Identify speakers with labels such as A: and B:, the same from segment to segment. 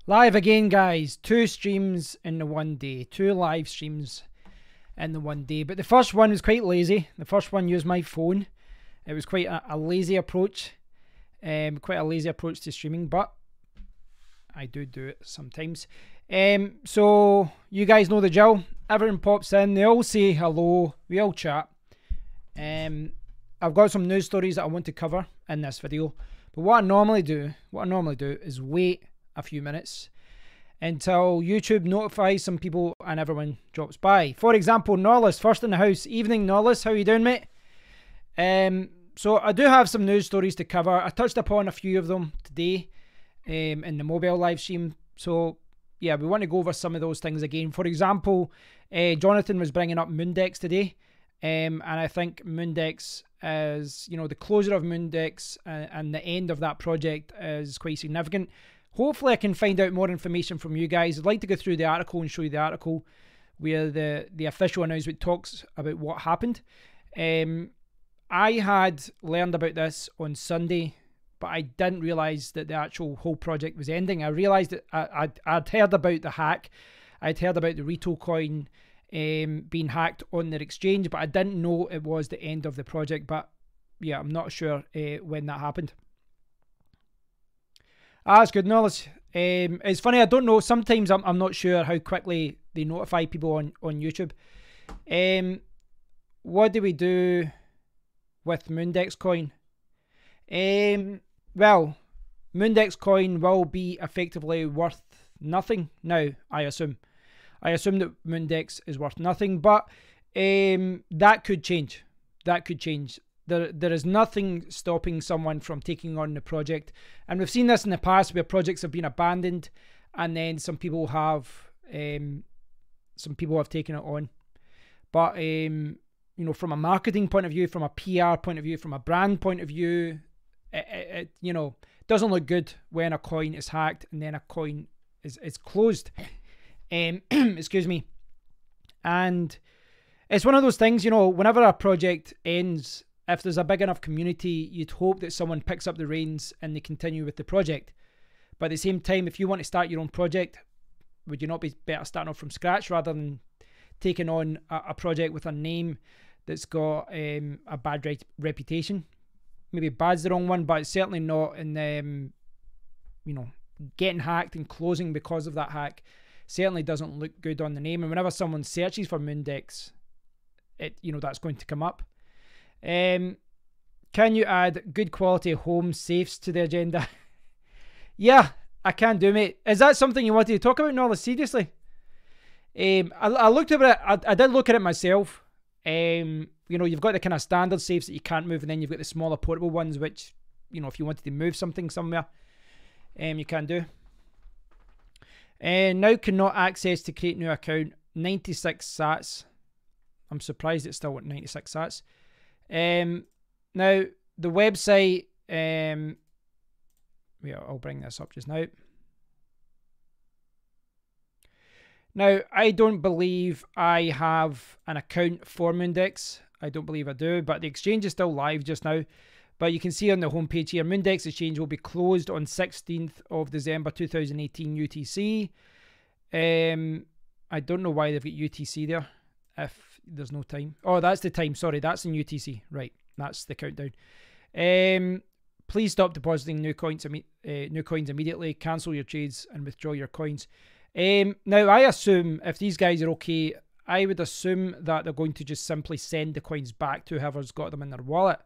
A: Live again, guys. 2 streams in the one day. 2 live streams in the one day. But the first one was quite lazy. The first one used my phone. It was quite a lazy approach. Quite a lazy approach to streaming, but I do it sometimes. So you guys know the drill. Everyone pops in. They all say hello. We all chat. I've got some news stories that I want to cover in this video. But what I normally do is wait a few minutes until YouTube notifies some people and everyone drops by. For example, Norlis, first in the house. Evening, Norlis. How you doing, mate? So I do have some news stories to cover. I touched upon a few of them today in the mobile live stream. So yeah, we want to go over some of those things again. For example, Jonathan was bringing up MoonDEX today. And I think MoonDEX is, you know, the closure of MoonDEX and the end of that project is quite significant. Hopefully I can find out more information from you guys. I'd like to go through the article and show you the article where the official announcement talks about what happened. I had learned about this on Sunday, but I didn't realise that the actual whole project was ending. I realised that I'd heard about the hack. I'd heard about the Rito coin being hacked on their exchange, but I didn't know it was the end of the project. But yeah, I'm not sure when that happened. That's good knowledge. It's funny, I don't know, sometimes I'm not sure how quickly they notify people on YouTube. What do we do with MoonDEX coin? Well, MoonDEX coin will be effectively worth nothing now, I assume. I assume that MoonDEX is worth nothing, but that could change. That could change. There is nothing stopping someone from taking on the project. And we've seen this in the past where projects have been abandoned and then some people have taken it on. But you know, from a marketing point of view, from a PR point of view, from a brand point of view, it you know, doesn't look good when a coin is hacked and then a coin is closed. Excuse me. And it's one of those things, you know, whenever a project ends, if there's a big enough community, you'd hope that someone picks up the reins and they continue with the project. But at the same time, if you want to start your own project, would you not be better starting off from scratch rather than taking on a project with a name that's got a bad reputation? Maybe bad's the wrong one, but it's certainly not in you know, getting hacked and closing because of that hack. Certainly doesn't look good on the name. And whenever someone searches for MoonDEX, you know, that's going to come up. Can you add good quality home safes to the agenda? Yeah, I can do, mate. Is that something you wanted to talk about, Nola? Seriously? I looked at it. I did look at it myself. You know, you've got the kind of standard safes that you can't move, and then you've got the smaller portable ones, which, you know, if you wanted to move something somewhere, you can do. Now cannot access to create new account. 96 sats. I'm surprised it's still at 96 sats. Now the website. Yeah, I'll bring this up just now. Now I don't believe I have an account for MoonDEX. I don't believe I do, but the exchange is still live just now. But you can see on the homepage here, MoonDEX exchange will be closed on 16th of December 2018 UTC. I don't know why they've got UTC there if there's no time. Oh, that's the time. Sorry, that's in UTC. Right, that's the countdown. Please stop depositing new coins immediately. Cancel your trades and withdraw your coins. Now, I assume if these guys are okay, I would assume that they're going to just simply send the coins back to whoever's got them in their wallet.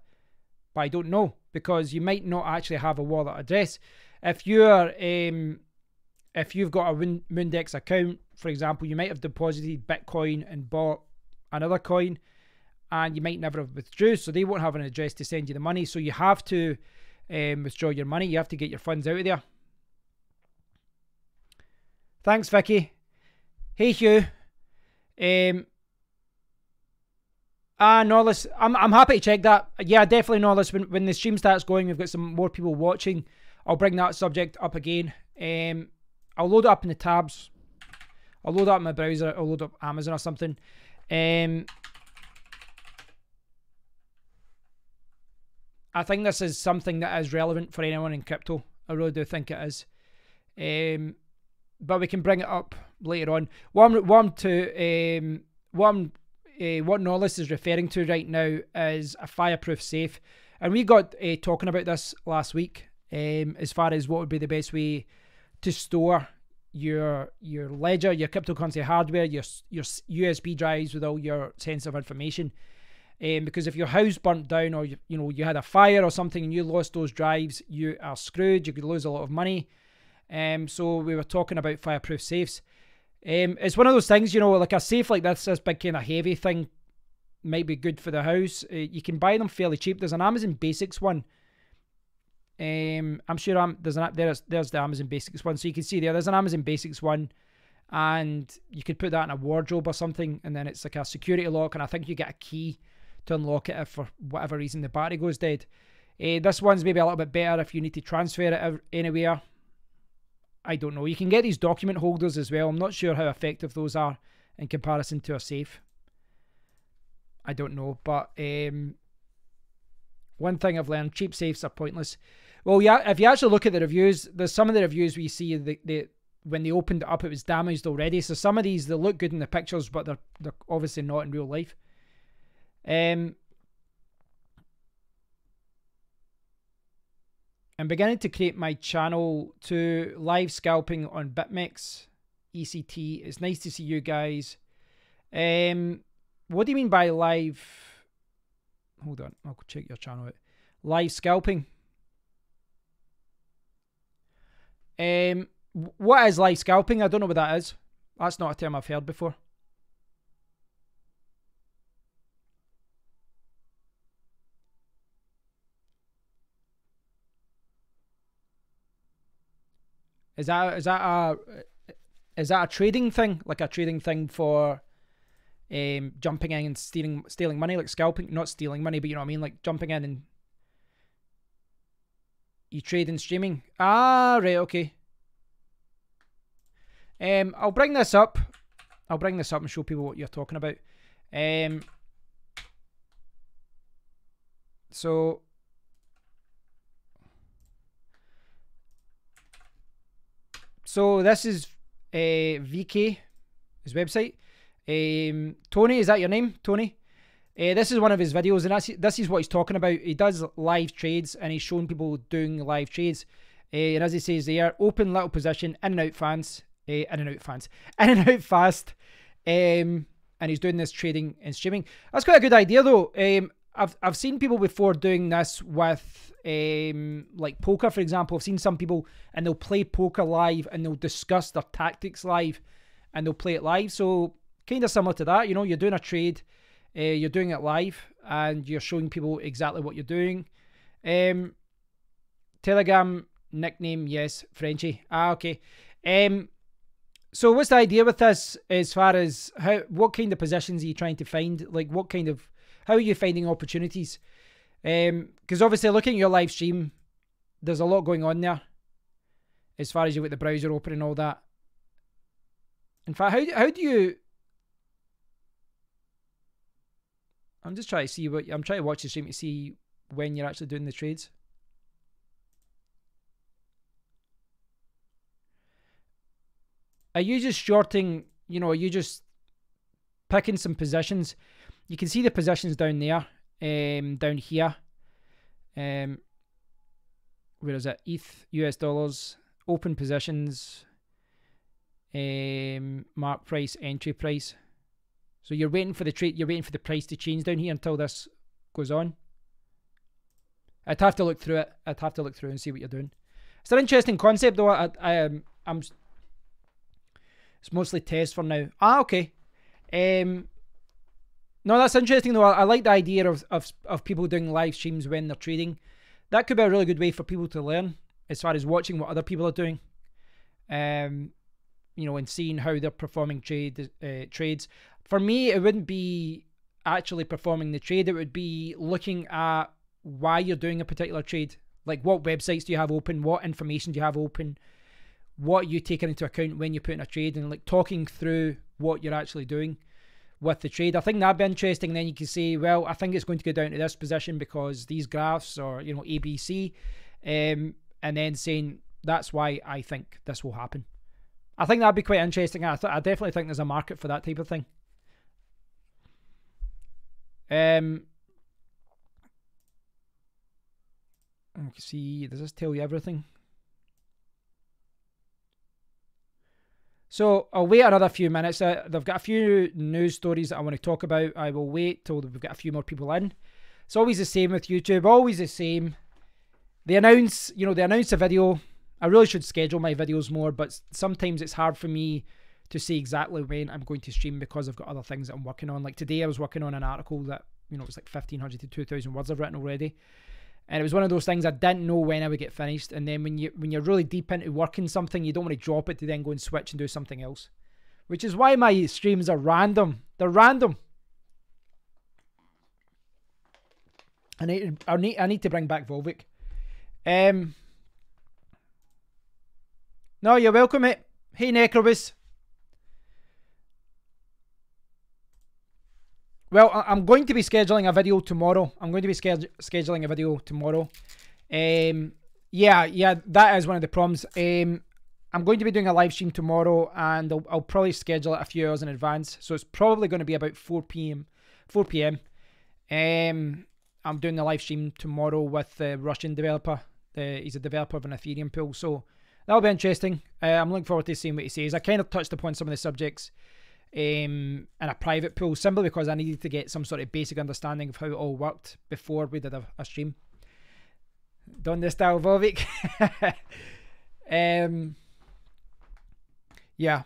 A: But I don't know, because you might not actually have a wallet address. If you're if you've got a MoonDEX account, for example, you might have deposited Bitcoin and bought another coin, and you might never have withdrew, so they won't have an address to send you the money. So you have to withdraw your money. You have to get your funds out of there. Thanks, Vicky. Hey, Hugh. Norlis, I'm happy to check that. Yeah, definitely, Norlis. When the stream starts going, we've got some more people watching. I'll bring that subject up again. I'll load it up in the tabs. I'll load it up in my browser. I'll load up Amazon or something. I think this is something that is relevant for anyone in crypto. I really do think it is. but we can bring it up later on. What Knowledge is referring to right now is a fireproof safe, and we got talking about this last week, as far as what would be the best way to store your ledger, your cryptocurrency hardware, your USB drives with all your sensitive information. Because if your house burnt down, or you had a fire or something and you lost those drives, you are screwed. You could lose a lot of money. So we were talking about fireproof safes. It's one of those things, like a safe like this big kind of heavy thing might be good for the house. You can buy them fairly cheap. There's an Amazon Basics one. I'm sure there's the Amazon Basics one. So you can see there's an Amazon Basics one, and you could put that in a wardrobe or something, and then it's like a security lock, and I think you get a key to unlock it if for whatever reason the battery goes dead. This one's maybe a little bit better if you need to transfer it anywhere. I don't know. You can get these document holders as well. I'm not sure how effective those are in comparison to a safe. I don't know. But one thing I've learned, cheap safes are pointless. Well, yeah, if you actually look at the reviews, there's some of the reviews we see when they opened it up, it was damaged already. So some of these, they look good in the pictures, but they're obviously not in real life. I'm beginning to create my channel to live scalping on BitMEX, ECT. It's nice to see you guys. What do you mean by live? Hold on, I'll check your channel out. Live scalping. What is live scalping? I don't know what that is. That's not a term I've heard before. Is that a trading thing? Like a trading thing for jumping in and stealing money, like scalping? Not stealing money, but you know what I mean, like jumping in and you trade in streaming. Ah, right, okay. I'll bring this up. I'll bring this up and show people what you're talking about. So this is VK, his website. Tony, is that your name, Tony? This is one of his videos, and this is what he's talking about. He does live trades, and he's showing people doing live trades. And as he says there, open little position, in and out fast. And he's doing this trading and streaming. That's quite a good idea, though. I've seen people before doing this with like poker, for example. I've seen some people, and they'll play poker live, and they'll discuss their tactics live, and they'll play it live. So kind of similar to that, you're doing a trade, you're doing it live, and you're showing people exactly what you're doing. Telegram nickname, yes, Frenchie. Ah, okay. So what's the idea with this, as far as what kind of positions are you trying to find? Like how are you finding opportunities? Because obviously looking at your live stream, there's a lot going on there, as far as you've got the browser open and all that. In fact, how do you... I'm just trying to see I'm trying to watch the stream to see when you're actually doing the trades. Are you just shorting, are you just picking some positions? You can see the positions down there, down here. Where is it? ETH, US dollars, open positions, mark price, entry price. So you're waiting for the trade, you're waiting for the price to change down here until this goes on. I'd have to look through it. I'd have to look through and see what you're doing. It's an interesting concept, though. It's mostly test for now. Ah, okay. No, that's interesting, though. I like the idea of people doing live streams when they're trading. That could be a really good way for people to learn, as far as watching what other people are doing. And seeing how they're performing trades. For me, it wouldn't be actually performing the trade. It would be looking at why you're doing a particular trade. Like, what websites do you have open? What information do you have open? What are you taking into account when you're putting a trade? And like talking through what you're actually doing with the trade. I think that'd be interesting. Then you can say, well, I think it's going to go down to this position because these graphs or, ABC. And then saying, that's why I think this will happen. I think that'd be quite interesting. I definitely think there's a market for that type of thing. Let's see, does this tell you everything? So I'll wait another few minutes. They've got a few news stories that I want to talk about. I will wait till we've got a few more people in. It's always the same with YouTube, always the same. They announce, they announce a video. I really should schedule my videos more, but sometimes it's hard for me to say exactly when I'm going to stream because I've got other things that I'm working on. Like today I was working on an article that, it's like 1,500 to 2,000 words I've written already. And it was one of those things I didn't know when I would get finished. And then when you're really deep into working something, you don't want to drop it to then go and switch and do something else. Which is why my streams are random. They're random. I need to bring back Volvic. No, you're welcome, mate. Hey, Necrobus. Well, I'm going to be scheduling a video tomorrow. Yeah, that is one of the problems. I'm going to be doing a live stream tomorrow, and I'll probably schedule it a few hours in advance. So it's probably going to be about 4 p.m. I'm doing the live stream tomorrow with the Russian developer. He's a developer of an Ethereum pool, so that'll be interesting. I'm looking forward to seeing what he says. I kind of touched upon some of the subjects in a private pool, simply because I needed to get some sort of basic understanding of how it all worked before we did a stream. Donde está Volvic? Yeah.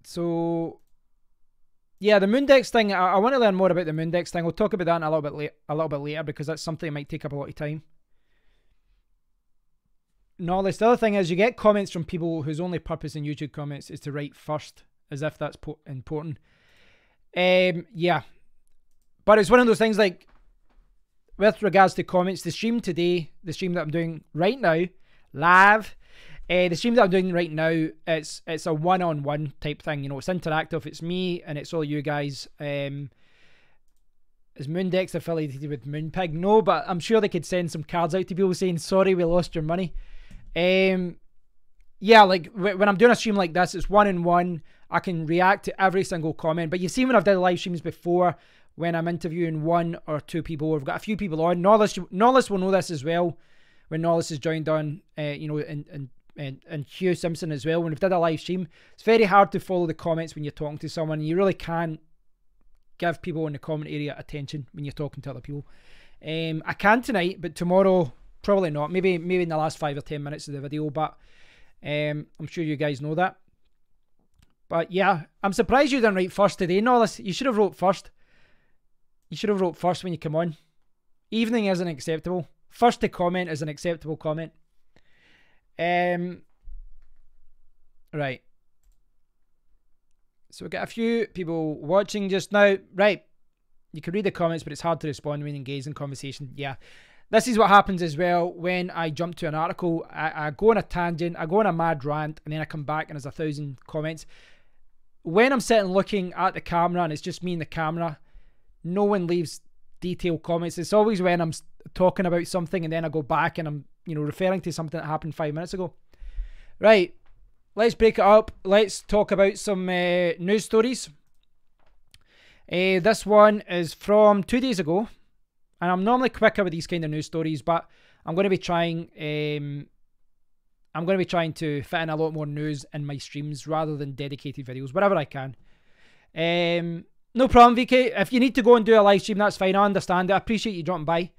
A: So yeah, the MoonDEX thing. I want to learn more about the MoonDEX thing. We'll talk about that in a little bit later because that's something that might take up a lot of time. No, the other thing is you get comments from people whose only purpose in YouTube comments is to write first, as if that's important. Yeah. But it's one of those things, like, with regards to comments, the stream today, the stream that I'm doing right now, live, the stream that I'm doing right now, it's a one-on-one type thing. It's interactive. It's me and it's all you guys. Is MoonDEX affiliated with Moonpig? No, but I'm sure they could send some cards out to people saying, sorry, we lost your money. Yeah, like when I'm doing a stream like this, it's one-on-one. I can react to every single comment. But you've seen when I've done live streams before, when I'm interviewing one or two people, we've got a few people on. Knowles will know this as well. When Knowles has joined on, and Hugh Simpson as well. When we've done a live stream, it's very hard to follow the comments when you're talking to someone. You really can't give people in the comment area attention when you're talking to other people. I can tonight, but tomorrow probably not. Maybe in the last 5 or 10 minutes of the video, but I'm sure you guys know that. But yeah, I'm surprised you didn't write first today, Knowles. You should have wrote first. You should have wrote first when you come on. Evening isn't acceptable. First to comment is an acceptable comment. Right. So we've got a few people watching just now. Right. You can read the comments, but it's hard to respond when engaged in conversation. Yeah. This is what happens as well when I jump to an article. I go on a tangent, I go on a mad rant, and then I come back and there's 1,000 comments. When I'm sitting looking at the camera and it's just me and the camera, no one leaves detailed comments. It's always when I'm talking about something and then I go back and I'm, referring to something that happened 5 minutes ago. Right. Let's break it up. Let's talk about some news stories. This one is from 2 days ago. And I'm normally quicker with these kind of news stories, but I'm going to be trying. I'm going to be trying to fit in a lot more news in my streams rather than dedicated videos, wherever I can. No problem, VK. If you need to go and do a live stream, that's fine. I understand it. I appreciate you dropping by.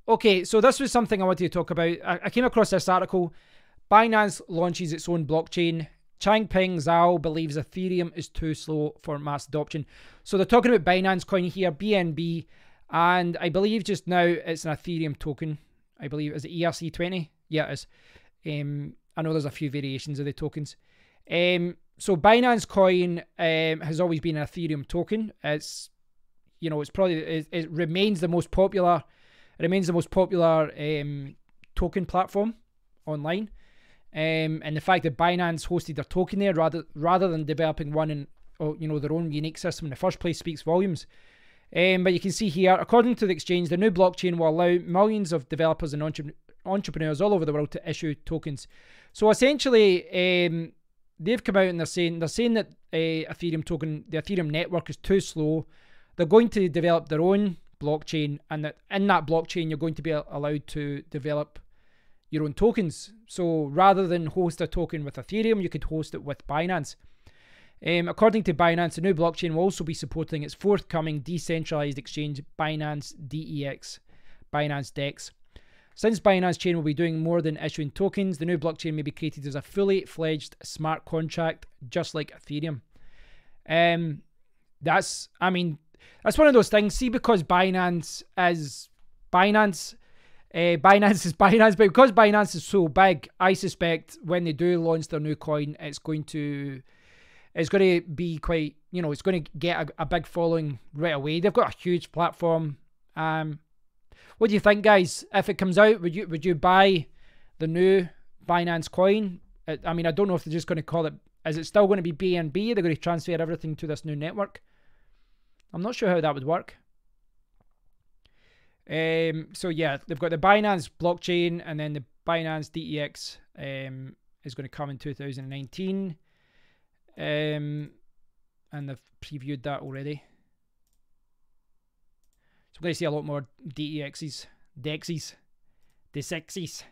A: Okay, so this was something I wanted to talk about. I came across this article. Binance launches its own blockchain. Changpeng Zhao believes Ethereum is too slow for mass adoption. So they're talking about Binance coin here, BNB. And I believe just now it's an Ethereum token. I believe, is it ERC20? Yeah, it is. I know there's a few variations of the tokens. So Binance coin has always been an Ethereum token. It's, it's probably, it remains the most popular. It remains the most popular token platform online. And the fact that Binance hosted their token there rather than developing one in, their own unique system in the first place speaks volumes. But you can see here, according to the exchange, the new blockchain will allow millions of developers and entrepreneurs all over the world to issue tokens. So essentially, they've come out and they're saying that Ethereum token, the Ethereum network is too slow. They're going to develop their own blockchain, and that in that blockchain you're going to be allowed to develop your own tokens. So rather than host a token with Ethereum, you could host it with Binance. According to Binance, the new blockchain will also be supporting its forthcoming decentralized exchange, Binance DEX, Binance DEX. Since Binance Chain will be doing more than issuing tokens, the new blockchain may be created as a fully fledged smart contract, just like Ethereum. That's one of those things. See, because Binance is Binance, Binance is Binance, but because Binance is so big, I suspect when they do launch their new coin, it's going to be quite, it's going to get a big following right away. They've got a huge platform. What do you think, guys? If it comes out, would you buy the new Binance coin? I mean, I don't know if they're just going to call it. Is it still going to be BNB? They're going to transfer everything to this new network. I'm not sure how that would work. So yeah, they've got the Binance blockchain, and then the Binance DEX is going to come in 2019. And they've previewed that already. So we're going to see a lot more DEXs, DEXs, D6s.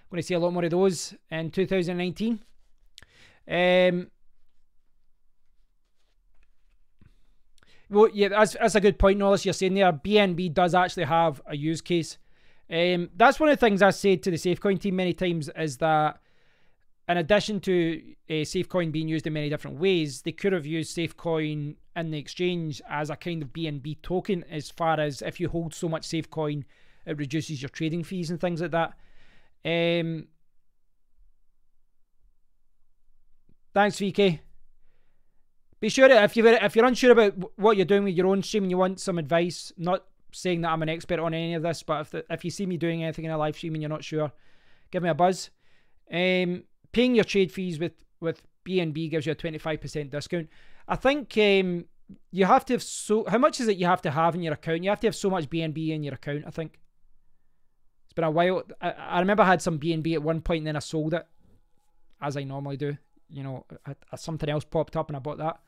A: We're going to see a lot more of those in 2019. Well, yeah, that's a good point, Nollis. You're saying there, BNB does actually have a use case. That's one of the things I said to the Safecoin team many times, is that in addition to Safecoin being used in many different ways, they could have used Safecoin in the exchange as a kind of BNB token, as far as if you hold so much Safecoin, it reduces your trading fees and things like that. Thanks, VK. Be sure that if you're unsure about what you're doing with your own stream and you want some advice, not saying that I'm an expert on any of this, but if you see me doing anything in a live stream and you're not sure, give me a buzz. Paying your trade fees with BNB gives you a 25% discount. I think you have to have how much is it you have to have in your account? You have to have so much BNB in your account, I think. It's been a while. I remember I had some BNB at one point and then I sold it, as I normally do. Something else popped up and I bought that.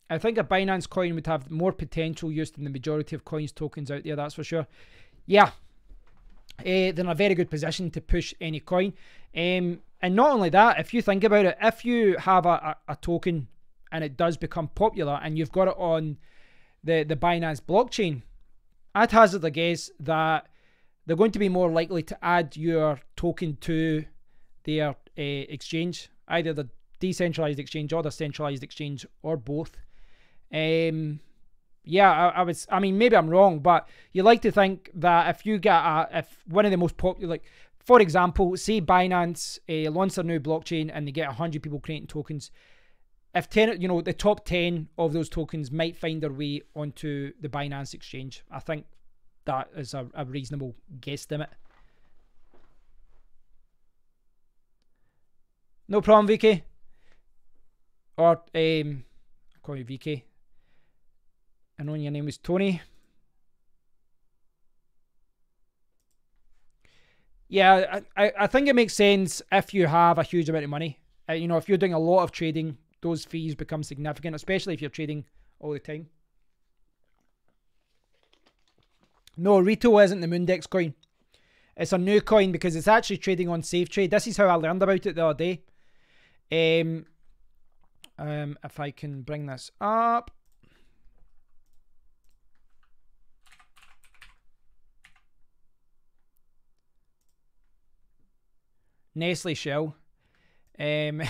A: I think a Binance coin would have more potential use than the majority of coins tokens out there, that's for sure. Yeah. They're in a very good position to push any coin. And not only that, if you think about it, if you have a token and it does become popular and you've got it on the Binance blockchain, I'd hazard a guess that they're going to be more likely to add your token to their exchange, either the decentralized exchange or the centralized exchange, or both. Yeah, I mean, maybe I'm wrong, but you like to think that if you get if one of the most popular, like, for example, say Binance launch their new blockchain and they get 100 people creating tokens, if 10, the top 10 of those tokens might find their way onto the Binance exchange. I think that is a reasonable guesstimate. No problem, VK. Or, I'll call you VK. I know your name was Tony. Yeah, I think it makes sense if you have a huge amount of money. If you're doing a lot of trading, those fees become significant, especially if you're trading all the time. No, Rito isn't the MoonDEX coin. It's a new coin because it's actually trading on SafeTrade. This is how I learned about it the other day. If I can bring this up. Nestle Shell. Right,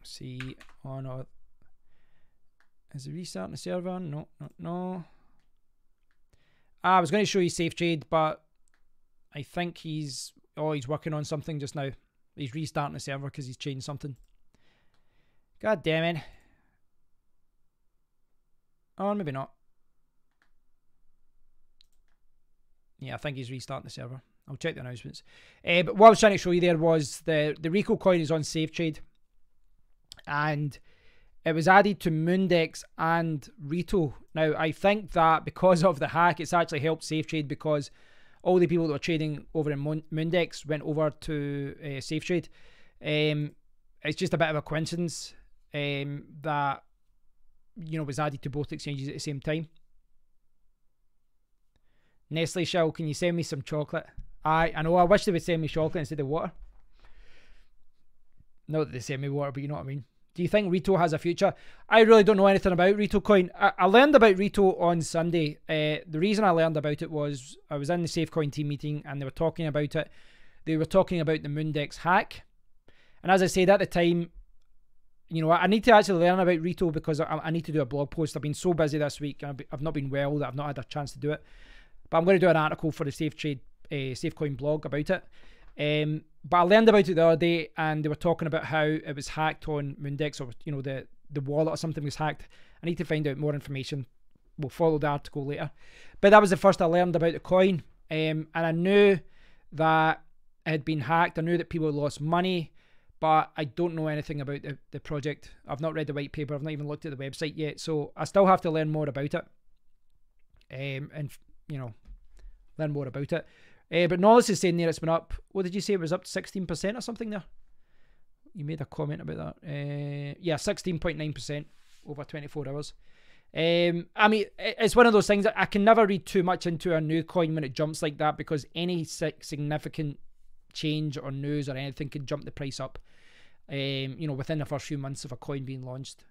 A: see. Oh no. Is it restarting the server? No. I was going to show you SafeTrade, but I think he's working on something just now. He's restarting the server because he's changed something. God damn it. Oh, maybe not. Yeah, I think he's restarting the server. I'll check the announcements. But what I was trying to show you there was the Rico coin is on SafeTrade. And it was added to MoonDEX and Rito. Now, I think that because of the hack, it's actually helped safe trade, because all the people that were trading over in MoonDEX went over to safe trade. It's just a bit of a coincidence that, you know, was added to both exchanges at the same time. Nestle Shell, can you send me some chocolate? I know, I wish they would send me chocolate instead of water. Not that they send me water, but you know what I mean. Do you think Rito has a future? I really don't know anything about Rito coin. I learned about Rito on Sunday. The reason I learned about it was I was in the SafeCoin team meeting and they were talking about it. They were talking about the MoonDEX hack. And as I said at the time, you know, I need to actually learn about Rito because I need to do a blog post. I've been so busy this week. I've not been well that I've not had a chance to do it. But I'm going to do an article for the SafeCoin blog about it. But I learned about it the other day, and they were talking about how it was hacked on MoonDEX, or, you know, the wallet or something was hacked. I need to find out more information. We'll follow the article later. But that was the first I learned about the coin. And I knew that it had been hacked. I knew that people had lost money, but I don't know anything about the project. I've not read the white paper. I've not even looked at the website yet. So I still have to learn more about it. And, you know, learn more about it. But Knowledge is saying there it's been up. What did you say? It was up 16% or something there? You made a comment about that. Yeah, 16.9% over 24 hours. I mean, it's one of those things that I can never read too much into a new coin when it jumps like that, because any significant change or news or anything can jump the price up, you know, within the first few months of a coin being launched.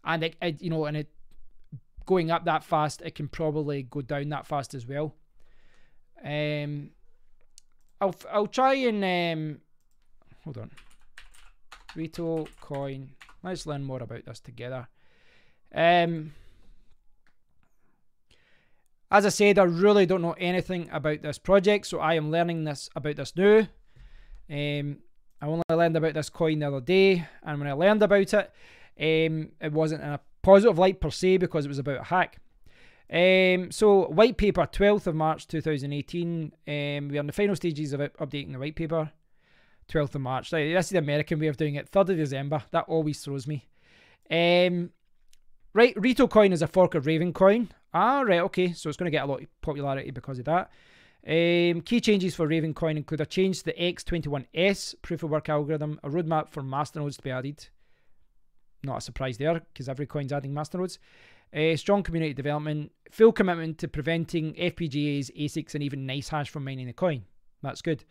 A: And it you know, and it going up that fast, it can probably go down that fast as well. I'll try and hold on. Rito coin. Let's learn more about this together. As I said, I really don't know anything about this project, so I am learning about this now. I only learned about this coin the other day, and when I learned about it, it wasn't in a positive light per se because it was about a hack. So white paper, 12th of March 2018. We're in the final stages of updating the white paper. 12th of March. This is the American way of doing it. 3rd of December. That always throws me. Right, Rito coin is a fork of Raven coin. Ah, right, okay. So it's going to get a lot of popularity because of that. Key changes for Raven coin include a change to the X21S proof of work algorithm, a roadmap for masternodes to be added. Not a surprise there, because every coin's adding masternodes. Strong community development, full commitment to preventing FPGAs, ASICs, and even nice hash from mining the coin. That's good.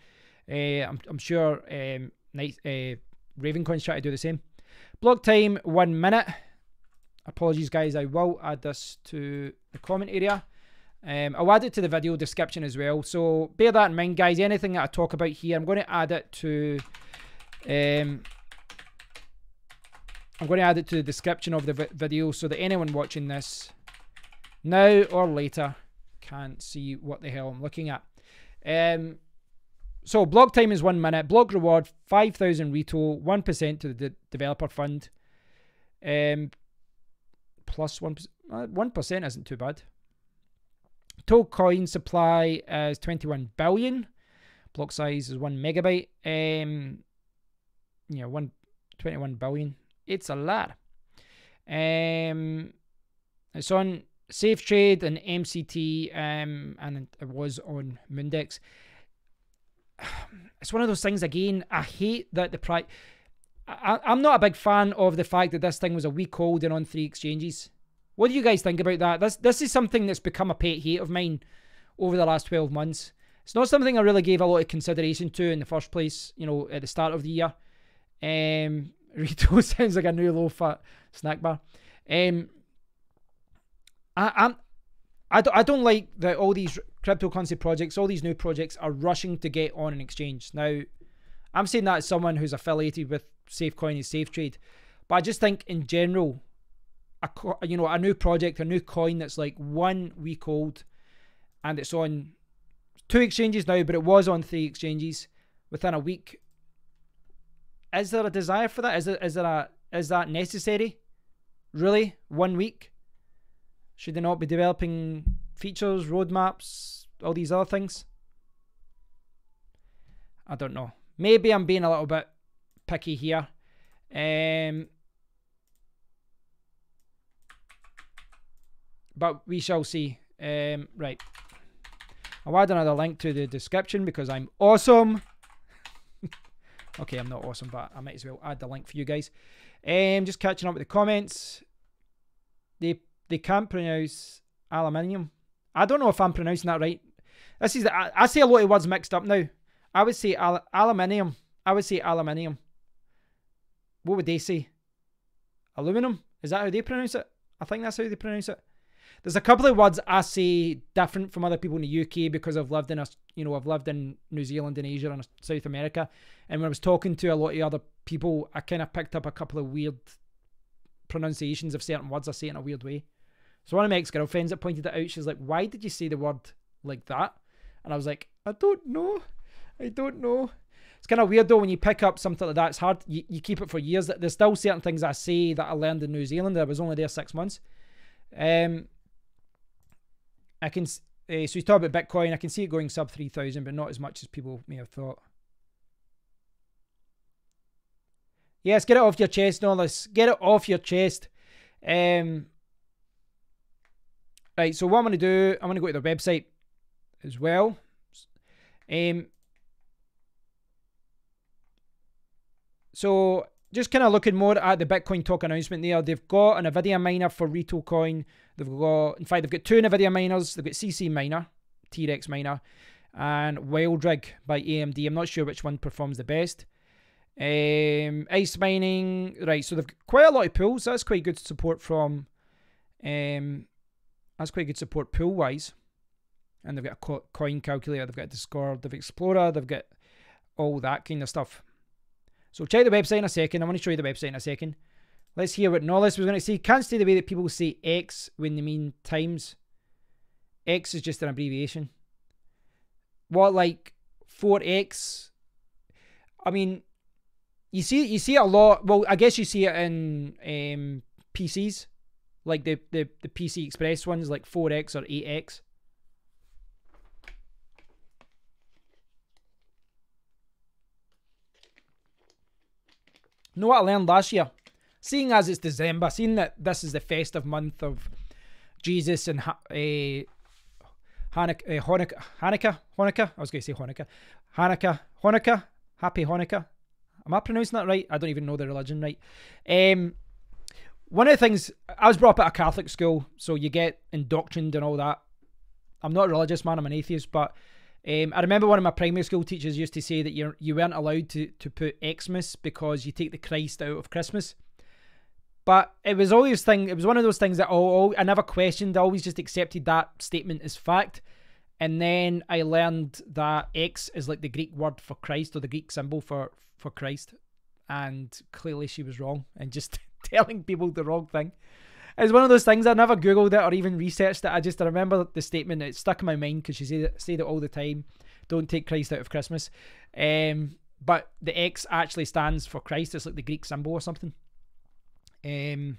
A: I'm sure Ravencoin's trying to do the same. Block time 1 minute. Apologies, guys. I will add this to the comment area. I'll add it to the video description as well. So bear that in mind, guys. Anything that I talk about here, I'm going to add it to. I'm going to add it to the description of the video so that anyone watching this now or later can see what the hell I'm looking at. So block time is 1 minute. Block reward 5,000 Rito, 1% to the developer fund. Plus 1%. 1% isn't too bad. Total coin supply is 21 billion. Block size is 1 megabyte. Yeah, 21 billion. It's a lot. It's on Safe Trade and MCT, and it was on MoonDEX. It's one of those things, again, I hate that the price. I'm not a big fan of the fact that this thing was a week old and on 3 exchanges. What do you guys think about that? This is something that's become a pet hate of mine over the last 12 months. It's not something I really gave a lot of consideration to in the first place, you know, at the start of the year. Rito sounds like a new low-fat snack bar. I don't like that all these cryptocurrency projects, all these new projects are rushing to get on an exchange. Now, I'm saying that as someone who's affiliated with SafeCoin and SafeTrade, but I just think in general, a new project, a new coin that's like 1 week old, and it's on 2 exchanges now, but it was on 3 exchanges within a week. Is there a desire for that? Is that necessary? Really? 1 week? Should they not be developing features, roadmaps, all these other things? I don't know. Maybe I'm being a little bit picky here. but we shall see. Right. I'll add another link to the description because I'm awesome. Okay, I'm not awesome, but I might as well add the link for you guys. Just catching up with the comments. They can't pronounce aluminium. I don't know if I'm pronouncing that right. This is I say a lot of words mixed up now. I would say aluminium. I would say aluminium. What would they say? Aluminum? Is that how they pronounce it? I think that's how they pronounce it. There's a couple of words I say different from other people in the UK because I've lived in I've lived in New Zealand and Asia and South America. And when I was talking to a lot of other people, I kind of picked up a couple of weird pronunciations of certain words I say in a weird way. So one of my ex-girlfriends that pointed it out, she's like, why did you say the word like that? And I was like, I don't know. It's kind of weird though when you pick up something like that. It's hard. You keep it for years. There's still certain things I say that I learned in New Zealand. I was only there 6 months. I can so he's talking about Bitcoin. I can see it going sub 3,000, but not as much as people may have thought. Yes, get it off your chest, Nollis. Get it off your chest. Right, so what I'm going to do, I'm going to go to their website as well. So just kind of looking more at the Bitcoin talk announcement there. They've got an Nvidia miner for Rito coin. They've got 2 Nvidia miners. They've got CC miner, T-Rex miner, and Wild Rig by AMD. I'm not sure which one performs the best. Ice mining, right? So they've got quite a lot of pools. That's quite good support from. That's quite good support pool wise. And they've got a coin calculator. They've got a Discord. They've got Explorer. They've got all that kind of stuff. So check the website in a second. I want to show you the website in a second. Let's hear what Nollis was going to say. Can't stay the way that people say X when they mean times. X is just an abbreviation. What, like 4X? I mean, you see it a lot. Well, I guess you see it in PCs. Like the PC Express ones, like 4X or 8X. You know what I learned last year? Seeing as it's December, seeing that this is the festive month of Jesus and Hanukkah. I was going to say Hanukkah. Happy Hanukkah. Am I pronouncing that right? I don't even know the religion right. One of the things, I was brought up at a Catholic school, so you get indoctrined and all that. I'm not a religious man, I'm an atheist, but I remember one of my primary school teachers used to say that you weren't allowed to put Xmas because you take the Christ out of Christmas. But it was always it was one of those things that I never questioned. I always just accepted that statement as fact. And then I learned that X is like the Greek word for Christ, or the Greek symbol for Christ. And clearly she was wrong and just telling people the wrong thing. It's one of those things, I never Googled it or even researched it. I remember the statement. It stuck in my mind because she said it all the time. Don't take Christ out of Christmas. But the X actually stands for Christ. It's like the Greek symbol or something. And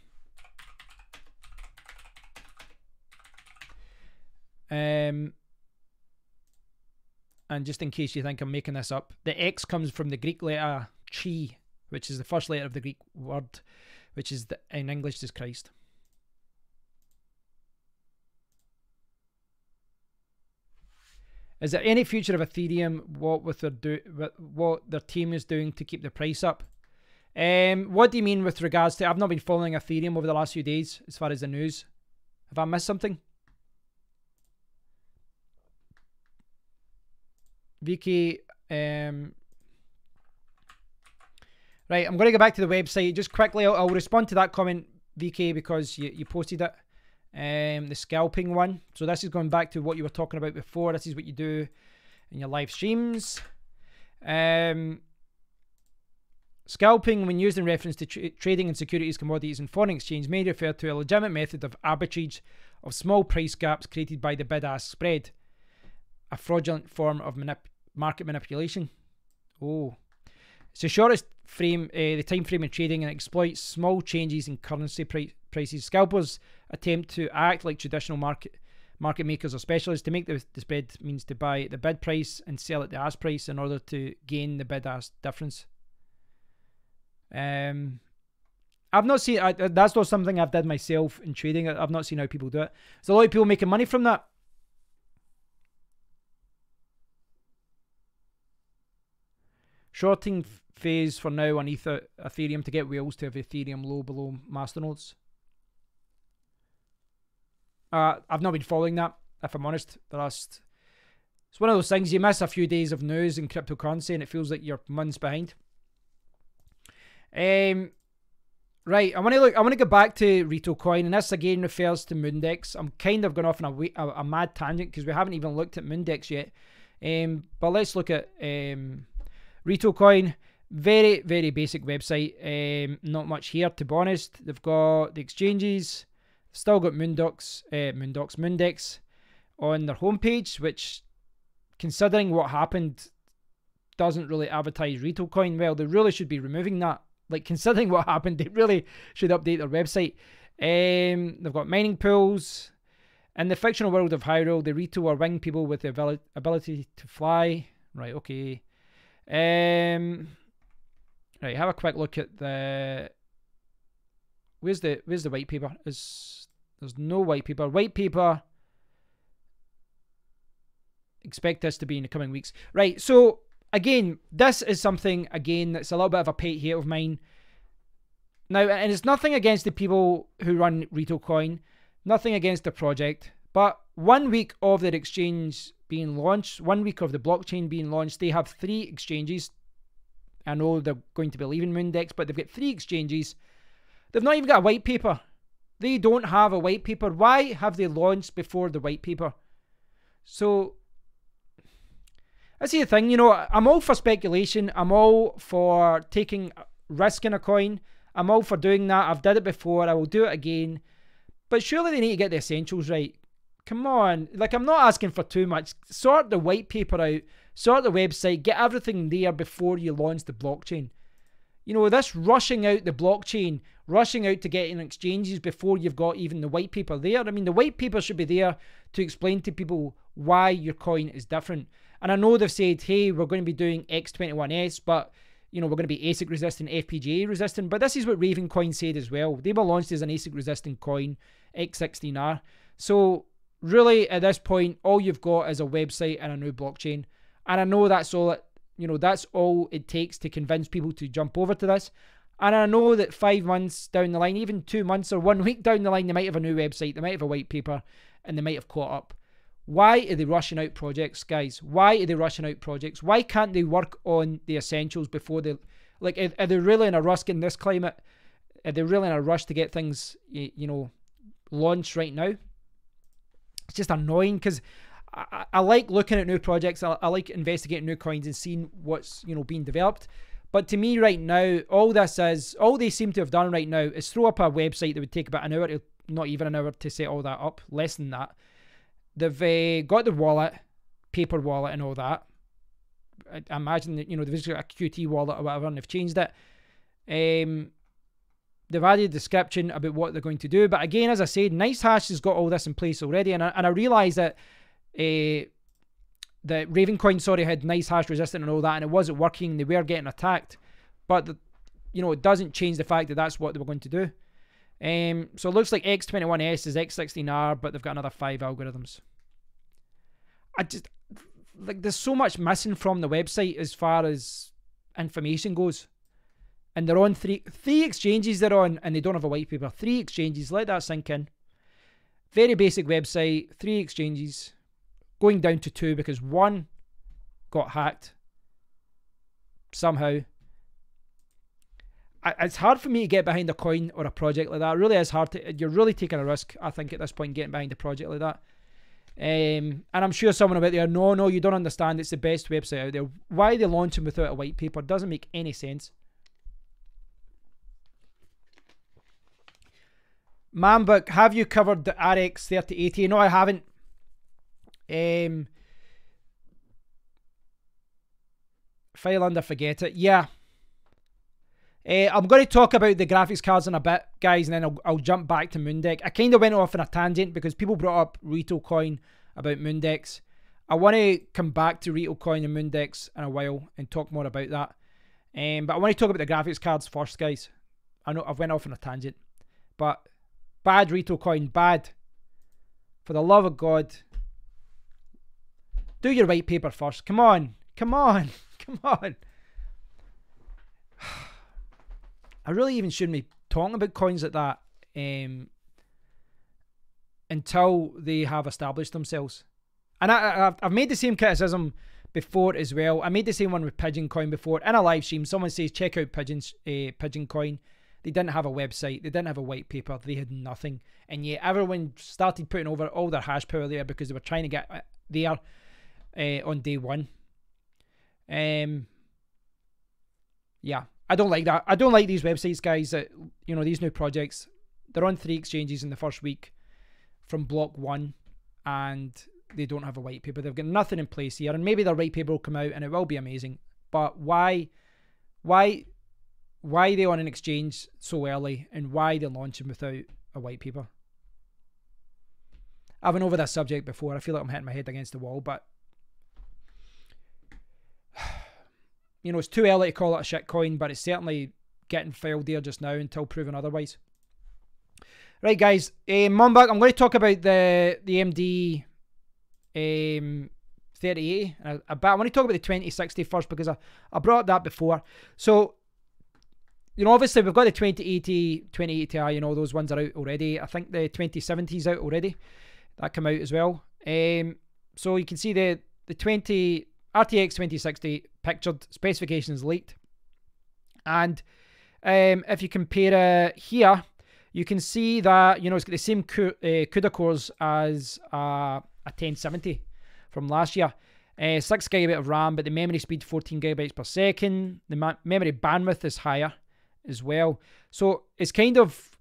A: just in case you think I'm making this up, the X comes from the Greek letter chi, which is the first letter of the Greek word, which is in English is Christ. Is there any future of Ethereum? What their team is doing to keep the price up? What do you mean with regards to? I've not been following Ethereum over the last few days as far as the news. Have I missed something? VK. Right, I'm going to go back to the website just quickly. I'll respond to that comment, VK, because you posted it. The scalping one. So this is going back to what you were talking about before. This is what you do in your live streams. Scalping, when used in reference to trading in securities, commodities, and foreign exchange, may refer to a legitimate method of arbitrage of small price gaps created by the bid-ask spread, a fraudulent form of market manipulation. Oh, it's the shortest frame, the time frame in trading, and exploits small changes in currency prices. Scalpers attempt to act like traditional market makers or specialists. To make the spread means to buy at the bid price and sell at the ask price in order to gain the bid-ask difference. I've not seen, that's not something I've did myself in trading. I've not seen how people do it. There's a lot of people making money from that. Shorting phase for now on Ethereum to get whales to have Ethereum low below masternodes. I've not been following that, if I'm honest. It's one of those things, you miss a few days of news in cryptocurrency and it feels like you're months behind. Right, I want to go back to Rito coin, and this again refers to MoonDEX. I'm kind of going off on a mad tangent because we haven't even looked at MoonDEX yet. But let's look at Rito coin. Very, very basic website. Not much here, to be honest. They've got the exchanges. Still got MoonDEX on their homepage, which, considering what happened, doesn't really advertise Rito coin well. They really should be removing that. Like, considering what happened, they really should update their website. They've got mining pools. In the fictional world of Hyrule, the Rito are winged people with the ability to fly. Right, okay. Right, have a quick look at the... Where's the white paper? There's no white paper. White paper... Expect this to be in the coming weeks. Right, so... Again, this is something, again, that's a little bit of a pet hate of mine. Now, and it's nothing against the people who run Rito coin, nothing against the project, but 1 week of their exchange being launched, 1 week of the blockchain being launched, they have 3 exchanges. I know they're going to be leaving MoonDEX, but they've got 3 exchanges. They've not even got a white paper. They don't have a white paper. Why have they launched before the white paper? So... I see the thing, you know, I'm all for speculation. I'm all for taking risk in a coin. I'm all for doing that. I've did it before. I will do it again. But surely they need to get the essentials right. Come on. Like, I'm not asking for too much. Sort the white paper out. Sort the website. Get everything there before you launch the blockchain. You know, this rushing out the blockchain, rushing out to getting exchanges before you've got even the white paper there. I mean, the white paper should be there to explain to people why your coin is different. And I know they've said, hey, we're going to be doing X21S, but, you know, we're going to be ASIC resistant, FPGA resistant. But this is what Ravencoin said as well. They were launched as an ASIC resistant coin, X16R. So really, at this point, all you've got is a website and a new blockchain. And I know that's all that's all it takes to convince people to jump over to this. And I know that 5 months down the line, even 2 months or 1 week down the line, they might have a new website, they might have a white paper, and they might have caught up. Why are they rushing out projects, guys? Why are they rushing out projects? Why can't they work on the essentials before they... Like, are they really in a rush in this climate? Are they really in a rush to get things, you know, launched right now? It's just annoying because I like looking at new projects. I like investigating new coins and seeing what's, you know, being developed. But to me right now, all they seem to have done right now is throw up a website that would take about an hour to, not even an hour to set all that up, less than that. They've got the wallet, paper wallet and all that. I imagine that, you know, they've got a QT wallet or whatever and they've changed it. They've added a description about what they're going to do. But again, as I said, NiceHash has got all this in place already. And I realise that that Ravencoin, had NiceHash resistant and all that, and it wasn't working. They were getting attacked. But, you know, it doesn't change the fact that that's what they were going to do. So it looks like X21S is X16R, but they've got another 5 algorithms. There's so much missing from the website as far as information goes. And they're on three exchanges they're on, and they don't have a white paper. 3 exchanges, let that sink in. Very basic website, 3 exchanges. Going down to 2 because 1 got hacked. Somehow. It's hard for me to get behind a coin or a project like that. It really is hard you're really taking a risk, I think, at this point, getting behind a project like that. And I'm sure someone about there, no, you don't understand. It's the best website out there. Why are they launching without a white paper? Doesn't make any sense. Mambook, have you covered the RX 3080? No, I haven't. File under forget it. Yeah. I'm going to talk about the graphics cards in a bit, guys, and then I'll jump back to MoonDEX. I kind of went off on a tangent because people brought up Rito coin about MoonDEX. I want to come back to Rito coin and MoonDEX in a while and talk more about that. But I want to talk about the graphics cards first, guys. I know I've went off on a tangent, but bad Rito coin, bad. For the love of God, do your white paper first. Come on, come on, come on. I really even shouldn't be talking about coins like that until they have established themselves. And I've made the same criticism before as well. I made the same one with Pigeon Coin before in a live stream. Someone says check out Pigeon Coin. They didn't have a website. They didn't have a white paper. They had nothing. And yet everyone started putting over all their hash power there because they were trying to get there on day one. Yeah, I don't like that. I don't like these websites, guys, that, you know, these new projects. They're on 3 exchanges in the first week from block 1, and they don't have a white paper. They've got nothing in place here, and maybe their white paper will come out and it will be amazing. But why are they on an exchange so early, and why are they launching without a white paper? I've been over this subject before. I feel like I'm hitting my head against the wall, but you know, it's too early to call it a shit coin, but it's certainly getting filed there just now until proven otherwise. Right, guys, Monbug, I'm going to talk about the AMD 3080. I want to talk about the 2060 first because I brought up that before. So, you know, obviously we've got the 2080, 2080 Ti, you know, those ones are out already. I think the 2070 is out already. That came out as well. So you can see the RTX 2060 pictured, specifications leaked. And if you compare here, you can see that, you know, it's got the same CUDA cores as a 1070 from last year. 6 GB of RAM, but the memory speed 14 GB per second. The memory bandwidth is higher as well. So it's kind of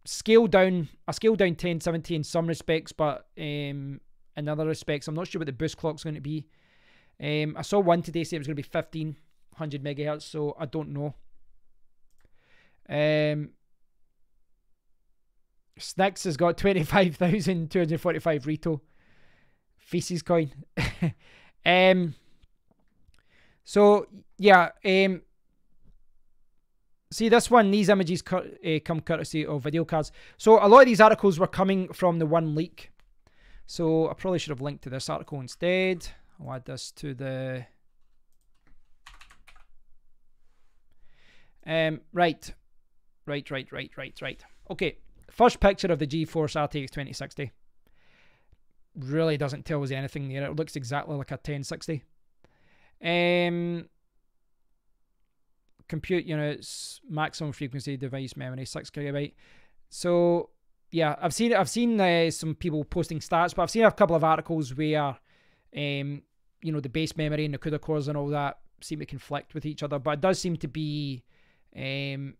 A: a scaled down 1070 in some respects, but in other respects, I'm not sure what the boost clock's going to be. I saw one today say it was going to be 1500 megahertz, so I don't know. Snicks has got 25,245 Rito. Feces coin. So yeah, see this one, these images come courtesy of video cards. So a lot of these articles were coming from the one leak. So I probably should have linked to this article instead. I'll add this to the right. Okay, first picture of the GeForce RTX 2060. Really doesn't tell us anything there. It looks exactly like a 1060. Compute units, maximum frequency device memory, 6 GB. So yeah, I've seen some people posting stats, but I've seen a couple of articles where you know, the base memory and the CUDA cores and all that seem to conflict with each other. But it does seem to be 6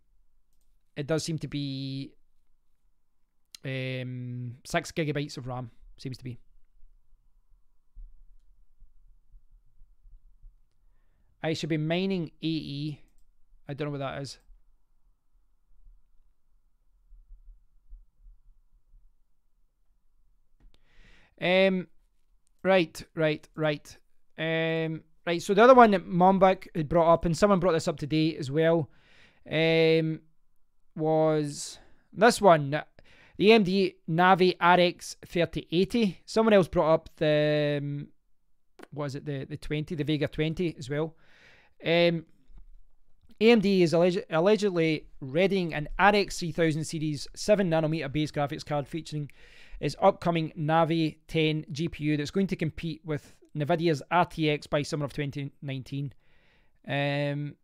A: gigabytes of RAM, seems to be. I should be mining AE. I don't know what that is. Right. Right, so the other one that Mombak had brought up, and someone brought this up today as well, was this one, the AMD Navi RX 3080. Someone else brought up the, what is it, the 20, the Vega 20 as well. AMD is allegedly readying an RX 3000 series 7nm base graphics card featuring its upcoming Navi 10 GPU that's going to compete with Nvidia's RTX by summer of 2019. You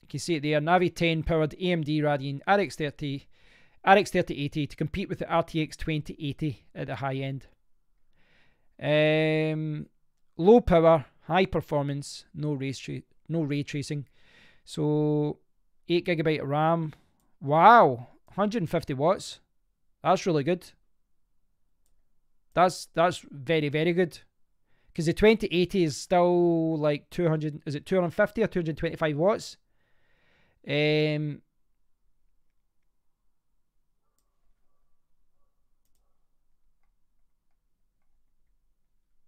A: can see it there. Navi 10 powered AMD Radeon RX 3080 to compete with the RTX 2080 at the high end. Low power, high performance, no ray tracing. So 8 GB of RAM. Wow, 150 watts. That's really good. That's very, very good. Because the 2080 is still like 200, is it 250 or 225 watts?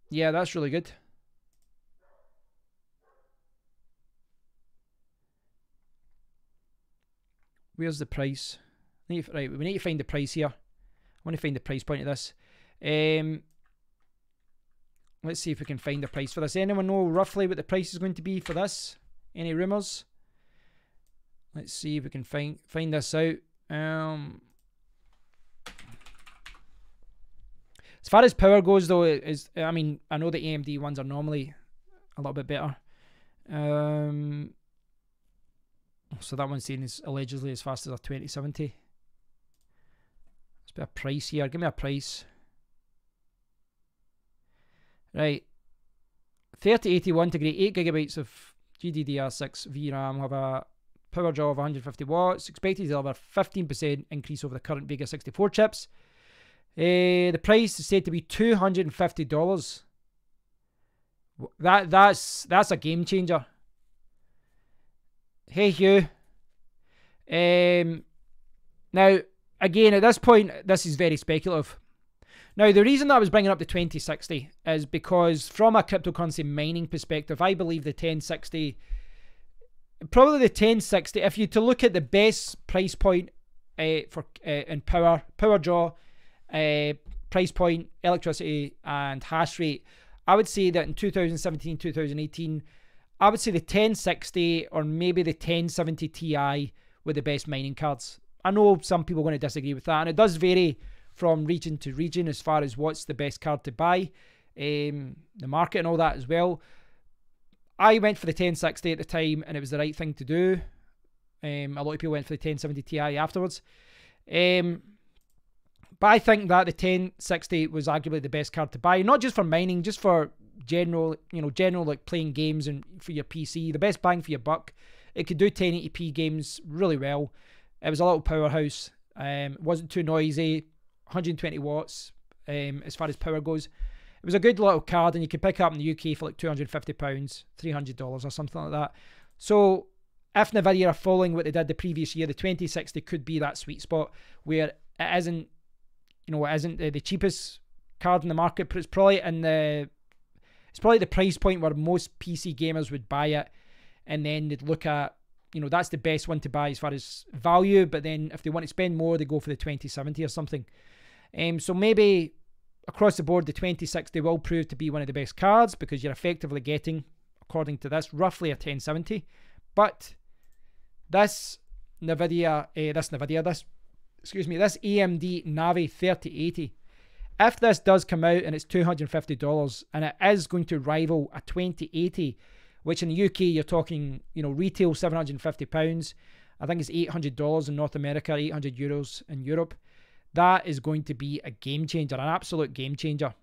A: Yeah, that's really good. Where's the price? Right, we need to find the price here. I want to find the price point of this. Let's see if we can find the price for this. Anyone know roughly what the price is going to be for this? Any rumours? Let's see if we can find this out. As far as power goes, though, I mean, I know the AMD ones are normally a little bit better. So that one's saying is allegedly as fast as a 2070. Let's put a price here. Give me a price. Right. 3081 to grade 8 gigabytes of GDDR6 VRAM have a power draw of 150 watts. Expected to deliver 15% increase over the current Vega 64 chips. The price is said to be $250. That's a game changer. Hey Hugh. Now again, at this point, this is very speculative. Now the reason that I was bringing up the 2060 is because from a cryptocurrency mining perspective, I believe the 1060, probably the 1060, if you to look at the best price point for in power draw, price point, electricity, and hash rate, I would say that in 2017, 2018, I would say the 1060 or maybe the 1070 Ti were the best mining cards. I know some people are going to disagree with that, and it does vary from region to region as far as what's the best card to buy, the market and all that as well. I went for the 1060 at the time, and it was the right thing to do. A lot of people went for the 1070 Ti afterwards. But I think that the 1060 was arguably the best card to buy, not just for mining, just for general like playing games and for your PC. The best bang for your buck. It could do 1080p games really well. It was a little powerhouse. It wasn't too noisy. 120 watts as far as power goes. It was a good little card, and you could pick it up in the UK for like £250, $300 or something like that. So if Nvidia are following what they did the previous year, the 2060 could be that sweet spot where it isn't, it isn't the cheapest card in the market, but it's probably the price point where most PC gamers would buy it, and then they'd look at, that's the best one to buy as far as value. But then if they want to spend more, they go for the 2070 or something. So maybe across the board, the 2060 will prove to be one of the best cards because you're effectively getting, according to this, roughly a 1070. But this AMD Navi 3080, if this does come out and it's $250 and it is going to rival a 2080, which in the UK you're talking, retail £750. I think it's $800 in North America, €800 in Europe. That is going to be a game changer, an absolute game changer.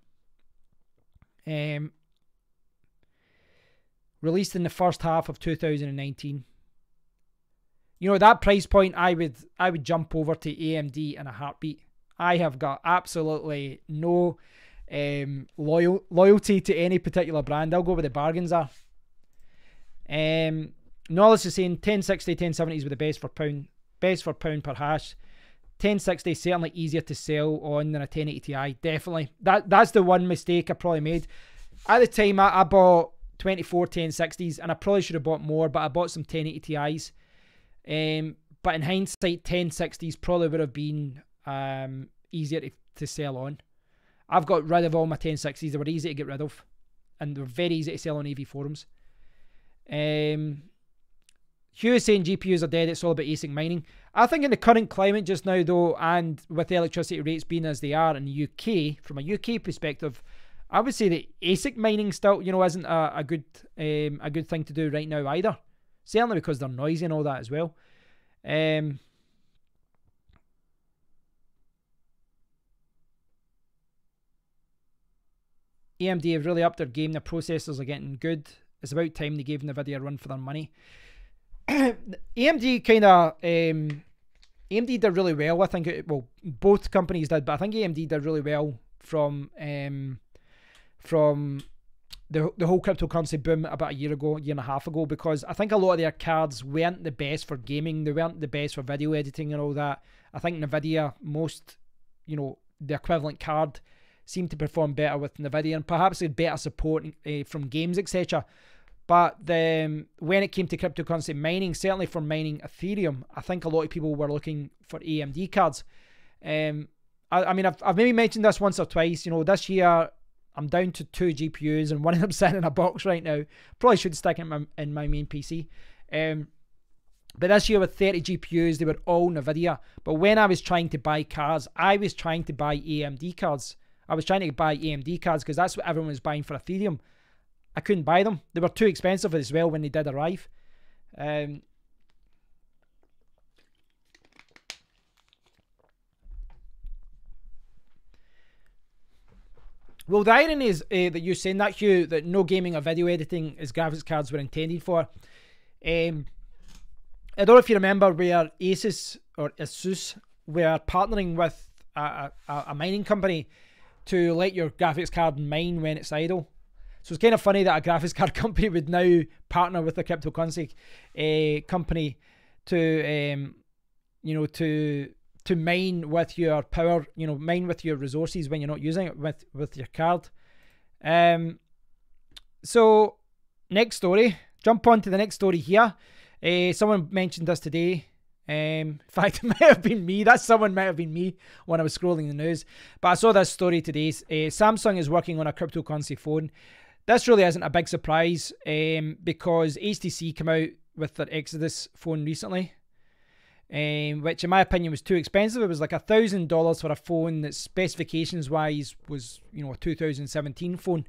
A: Released in the first half of 2019. That price point, I would jump over to AMD in a heartbeat. I have got absolutely no loyalty to any particular brand. I'll go where the bargains are. Knowledge is saying 1060, 1070s were the best for pound per hash. 1060 certainly easier to sell on than a 1080 Ti. Definitely. That's the one mistake I probably made. At the time, I bought 24 1060s, and I probably should have bought more, but I bought some 1080 Ti's. But in hindsight, 1060s probably would have been easier to sell on. I've got rid of all my 1060s. They were easy to get rid of, and they were very easy to sell on AV forums. Hugh is saying GPUs are dead, it's all about ASIC mining. I think in the current climate just now though, and with the electricity rates being as they are in the UK, from a UK perspective, I would say that ASIC mining still, isn't a good thing to do right now either. Certainly because they're noisy and all that as well. AMD have really upped their game. Their processors are getting good. It's about time they gave Nvidia a run for their money. AMD did really well. I think both companies did, but I think AMD did really well from the whole cryptocurrency boom about a year and a half ago, because I think a lot of their cards weren't the best for gaming. They weren't the best for video editing and all that. I think Nvidia, the equivalent card, seemed to perform better with Nvidia, and perhaps with better support from games, etc. But when it came to cryptocurrency mining, certainly for mining Ethereum, I think a lot of people were looking for AMD cards. I mean, I've maybe mentioned this once or twice. You know, this year I'm down to 2 GPUs and one of them sitting in a box right now. Probably should stick it in my main PC. But this year with 30 GPUs, they were all Nvidia. But when I was trying to buy cards, I was trying to buy AMD cards. I was trying to buy AMD cards because that's what everyone was buying for Ethereum. I couldn't buy them. They were too expensive as well when they did arrive. Well, the irony is that you're saying that, Hugh, that no gaming or video editing as graphics cards were intended for. I don't know if you remember where Asus were partnering with a mining company to let your graphics card mine when it's idle. So it's kind of funny that a graphics card company would now partner with a cryptocurrency company to, to mine with your power, mine with your resources when you're not using it with your card. So next story, jump on to the next story here. Someone mentioned this today. In fact, it might have been me. Someone might have been me when I was scrolling the news. But I saw this story today. Samsung is working on a cryptocurrency phone. This really isn't a big surprise because HTC came out with their Exodus phone recently, which in my opinion was too expensive. It was like $1,000 for a phone that specifications wise was, a 2017 phone,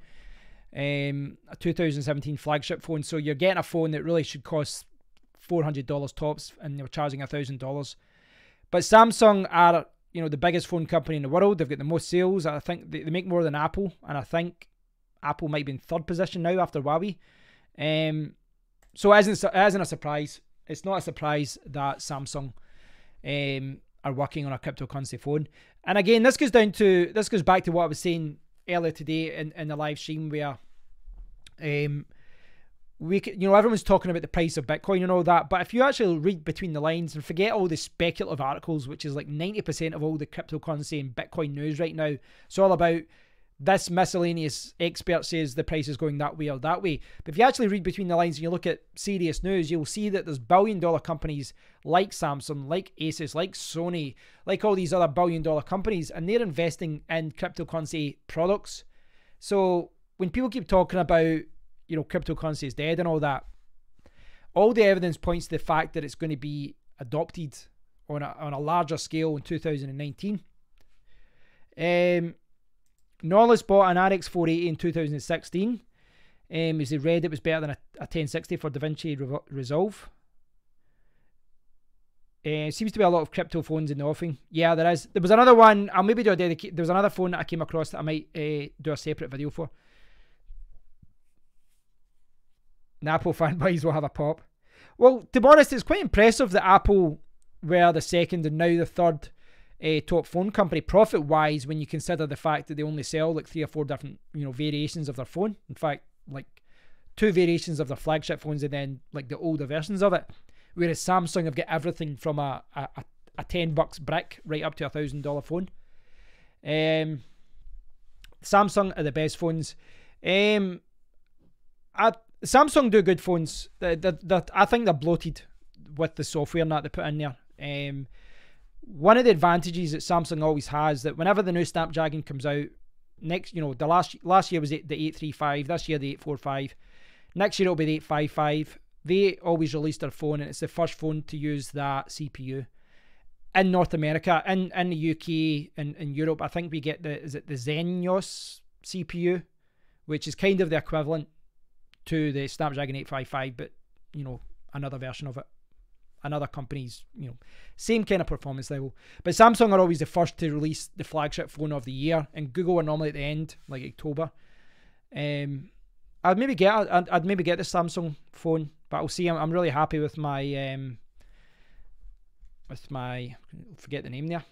A: a 2017 flagship phone. So you're getting a phone that really should cost $400 tops, and they were charging $1,000. But Samsung are, the biggest phone company in the world. They've got the most sales. I think they make more than Apple, and I think Apple might be in third position now after Huawei. So it isn't a surprise. It's not a surprise that Samsung are working on a cryptocurrency phone. And again, this goes back to what I was saying earlier today in the live stream, where everyone's talking about the price of Bitcoin and all that, but if you actually read between the lines and forget all the speculative articles, which is like 90% of all the cryptocurrency and Bitcoin news right now, it's all about this miscellaneous expert says the price is going that way or that way. But if you actually read between the lines and you look at serious news, you'll see that there's billion-dollar companies like Samsung, like Asus, like Sony, like all these other billion-dollar companies, and they're investing in cryptocurrency products. So when people keep talking about, cryptocurrency is dead and all that, all the evidence points to the fact that it's going to be adopted on a larger scale in 2019. Norris bought an RX 480 in 2016. As they read, it was better than a 1060 for DaVinci Resolve. Seems to be a lot of crypto phones in the offing. Yeah, there is. There was another one. I'll maybe do a dedicated. There was another phone that I came across that I might do a separate video for. The Apple fanboys will have a pop. Well, to be honest, it's quite impressive that Apple were the second and now the third top phone company profit-wise, when you consider the fact that they only sell like 3 or 4 different variations of their phone. In fact, like 2 variations of their flagship phones and then like the older versions of it. Whereas Samsung have got everything from a $10 brick right up to $1,000 phone. Samsung are the best phones. Samsung do good phones. I think they're bloated with the software and that they put in there. One of the advantages that Samsung always has, that whenever the new Snapdragon comes out, the last year was the 835, this year the 845, next year it'll be the 855. They always release their phone, and it's the first phone to use that CPU in North America. In the UK and in Europe, I think we get the Xenos CPU, which is kind of the equivalent to the Snapdragon 855, but another version of it. Another company's, same kind of performance level. But Samsung are always the first to release the flagship phone of the year, and Google are normally at the end, like October. I'd maybe get the Samsung phone, but I'll see. I'm really happy with my forget the name there,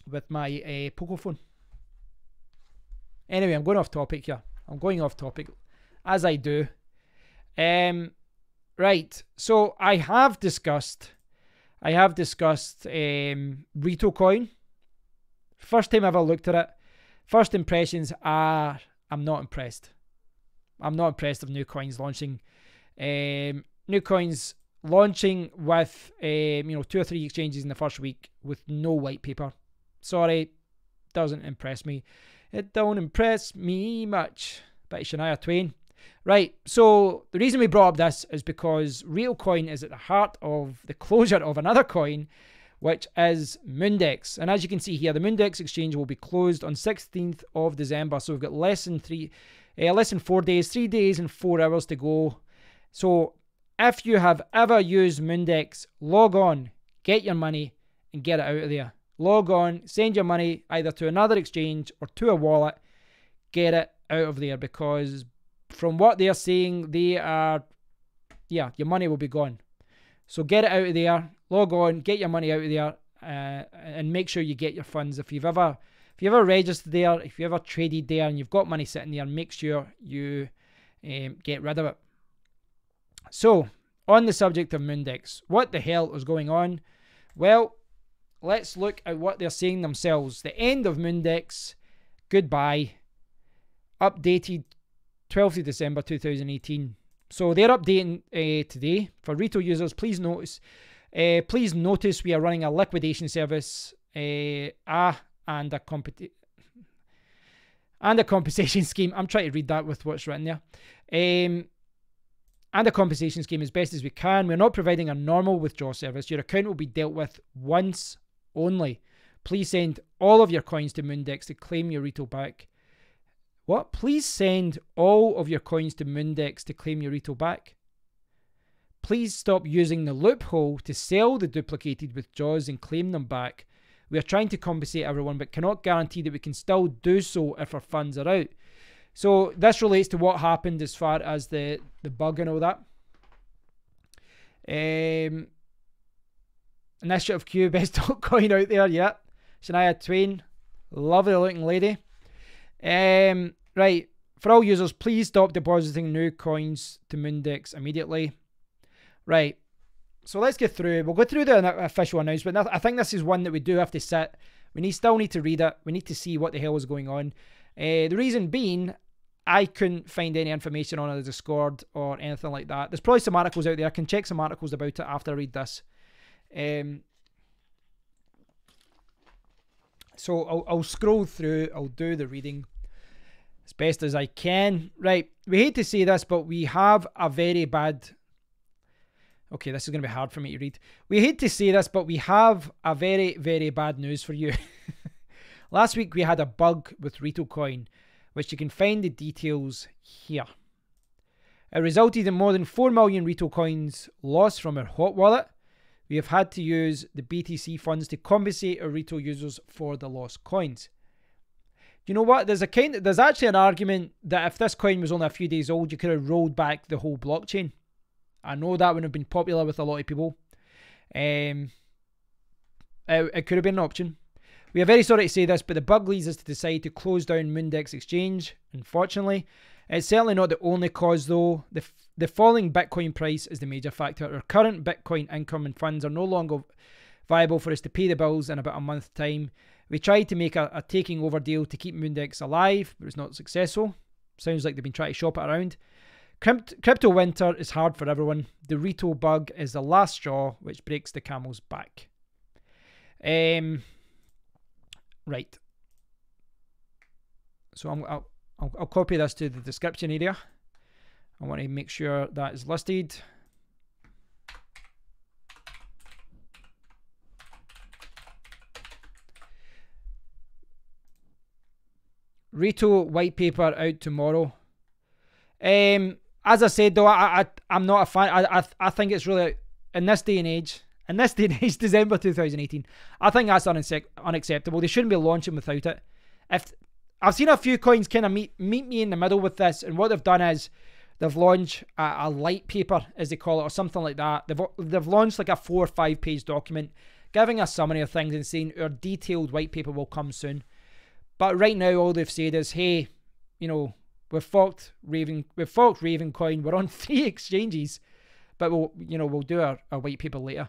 A: with my Poco phone. Anyway, I'm going off topic here. I'm going off topic, as I do. Right, so I have discussed Rito coin. First time I ever looked at it. First impressions are, I'm not impressed. I'm not impressed with new coins launching. New coins launching with 2 or 3 exchanges in the first week with no white paper. Sorry, doesn't impress me. It don't impress me much. But Shania Twain. Right, so the reason we brought up this is because Rito coin is at the heart of the closure of another coin, which is MoonDEX. And as you can see here, the MoonDEX exchange will be closed on 16th of December. So we've got less than 4 days, 3 days and 4 hours to go. So if you have ever used MoonDEX, log on, get your money and get it out of there. Log on, send your money either to another exchange or to a wallet, get it out of there, because from what they're saying, your money will be gone. So get it out of there, log on, get your money out of there, and make sure you get your funds. If you've ever registered there, if you ever traded there and you've got money sitting there, make sure you get rid of it. So, on the subject of MoonDEX, what the hell is going on? Well, let's look at what they're saying themselves. The end of MoonDEX, goodbye, updated 12th of December 2018. So they're updating today. For Rito users, please notice we are running a liquidation service and a compensation scheme. I'm trying to read that with what's written there. And a compensation scheme as best as we can. We're not providing a normal withdrawal service. Your account will be dealt with once only. Please send all of your coins to MoonDEX to claim your Rito back. What? Please send all of your coins to MoonDEX to claim your Rito back. Please stop using the loophole to sell the duplicated withdrawals and claim them back. We are trying to compensate everyone, but cannot guarantee that we can still do so if our funds are out. So this relates to what happened as far as the bug and all that. Initiative Q, best altcoin out there, yeah. Shania Twain, lovely looking lady. Right, for all users, please stop depositing new coins to MoonDEX immediately. Right, so let's get through. We'll go through the official announcement. I think this is one that we do have to sit. We still need to read it. We need to see what the hell is going on. The reason being, I couldn't find any information on the Discord or anything like that. There's probably some articles out there. I can check some articles about it after I read this. So I'll scroll through. I'll do the reading as best as I can. Right, we hate to say this, but we have a very bad... Okay, this is going to be hard for me to read. We hate to say this, but we have a very, very bad news for you. Last week we had a bug with Rito coin, which you can find the details here. It resulted in more than 4 million Rito coins lost from our hot wallet. We have had to use the BTC funds to compensate our Rito users for the lost coins. You know what? There's actually an argument that if this coin was only a few days old, you could have rolled back the whole blockchain. I know that would have been popular with a lot of people. It could have been an option. We are very sorry to say this, but the bug leads us to decide to close down MoonDEX exchange, unfortunately. It's certainly not the only cause though. The falling Bitcoin price is the major factor. Our current Bitcoin income and funds are no longer viable for us to pay the bills in about a month's time. We tried to make a taking over deal to keep MoonDEX alive, but it's not successful. Sounds like they've been trying to shop it around. Crypto winter is hard for everyone. The Rito bug is the last straw which breaks the camel's back. Right. So I'll copy this to the description area. I want to make sure that is listed. Rito white paper out tomorrow. As I said though, I'm not a fan. I think it's really, in this day and age, December 2018, I think that's unacceptable. They shouldn't be launching without it. If I've seen a few coins kind of meet me in the middle with this, and what they've done is they've launched a light paper, as they call it, or something like that. They've launched like a 4 or 5 page document giving a summary of things and saying our detailed white paper will come soon. But right now, all they've said is, hey, we've forked Raven coin. We're on 3 exchanges, but we'll do our white paper later.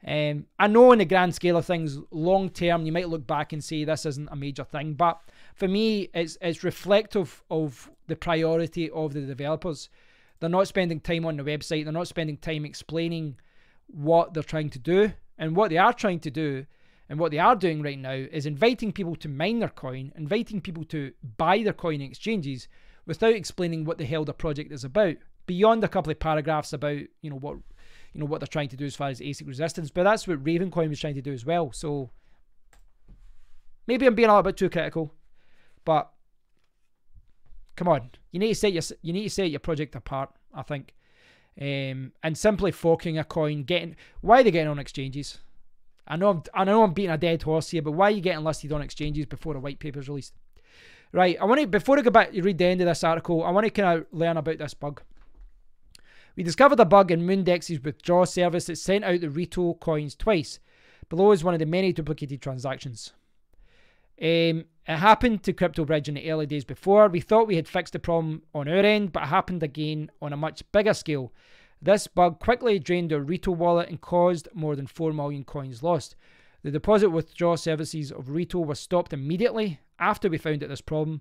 A: I know in the grand scale of things, long term, you might look back and say this isn't a major thing, but for me, it's reflective of the priority of the developers. They're not spending time on the website. They're not spending time explaining what they're trying to do. And what they are trying to do, and what they are doing right now, is inviting people to mine their coin, inviting people to buy their coin in exchanges, without explaining what the hell the project is about. Beyond a couple of paragraphs about what they're trying to do as far as ASIC resistance. But that's what Ravencoin was trying to do as well. So maybe I'm being a little bit too critical, but come on, you need to set your project apart, I think. And simply forking a coin, why are they getting on exchanges? I know I'm beating a dead horse here, but why are you getting listed on exchanges before a white paper is released? Right, before I go back to read the end of this article, I want to kind of learn about this bug. We discovered a bug in MoonDEX's withdrawal service that sent out the Rito coins twice. Below is one of the many duplicated transactions. It happened to CryptoBridge in the early days before. We thought we had fixed the problem on our end, but it happened again on a much bigger scale. This bug quickly drained our Rito wallet and caused more than 4 million coins lost. The deposit withdrawal services of Rito was stopped immediately after we found out this problem.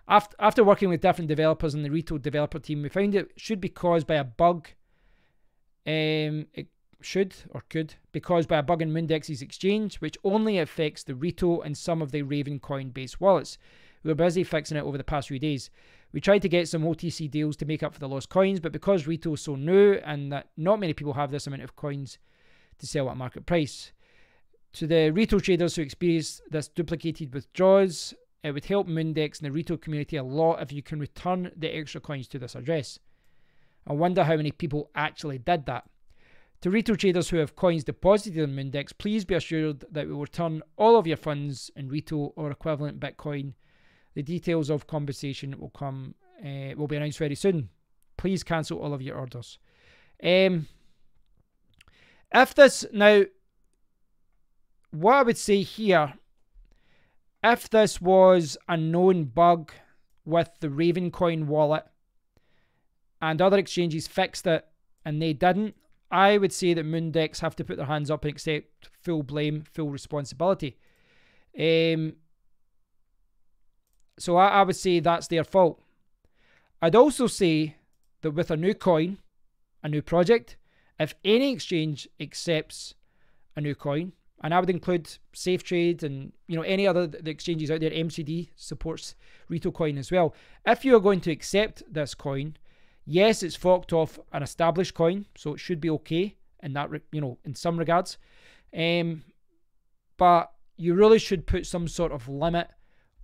A: After working with different developers in the Rito developer team, we found it should be caused by a bug. It should or could be caused by a bug in MoonDEX's exchange, which only affects the Rito and some of the Ravencoin based wallets. We were busy fixing it over the past few days. We tried to get some OTC deals to make up for the lost coins, but because Rito is so new and that not many people have this amount of coins to sell at market price. To the Rito traders who experience this duplicated withdrawals, it would help MoonDEX and the Rito community a lot if you can return the extra coins to this address. I wonder how many people actually did that. To Rito traders who have coins deposited in MoonDEX, please be assured that we will return all of your funds in Rito or equivalent Bitcoin. The details of compensation will be announced very soon. Please cancel all of your orders. If this now, what I would say here, if this was a known bug with the Ravencoin wallet and other exchanges fixed it and they didn't, I would say that MoonDEX have to put their hands up and accept full blame, full responsibility. So I would say that's their fault. I'd also say that with a new coin, a new project, if any exchange accepts a new coin, and I would include SafeTrade and any other the exchanges out there, MCD supports Rito coin as well. If you are going to accept this coin, yes, it's forked off an established coin, so it should be okay in that in some regards. But you really should put some sort of limit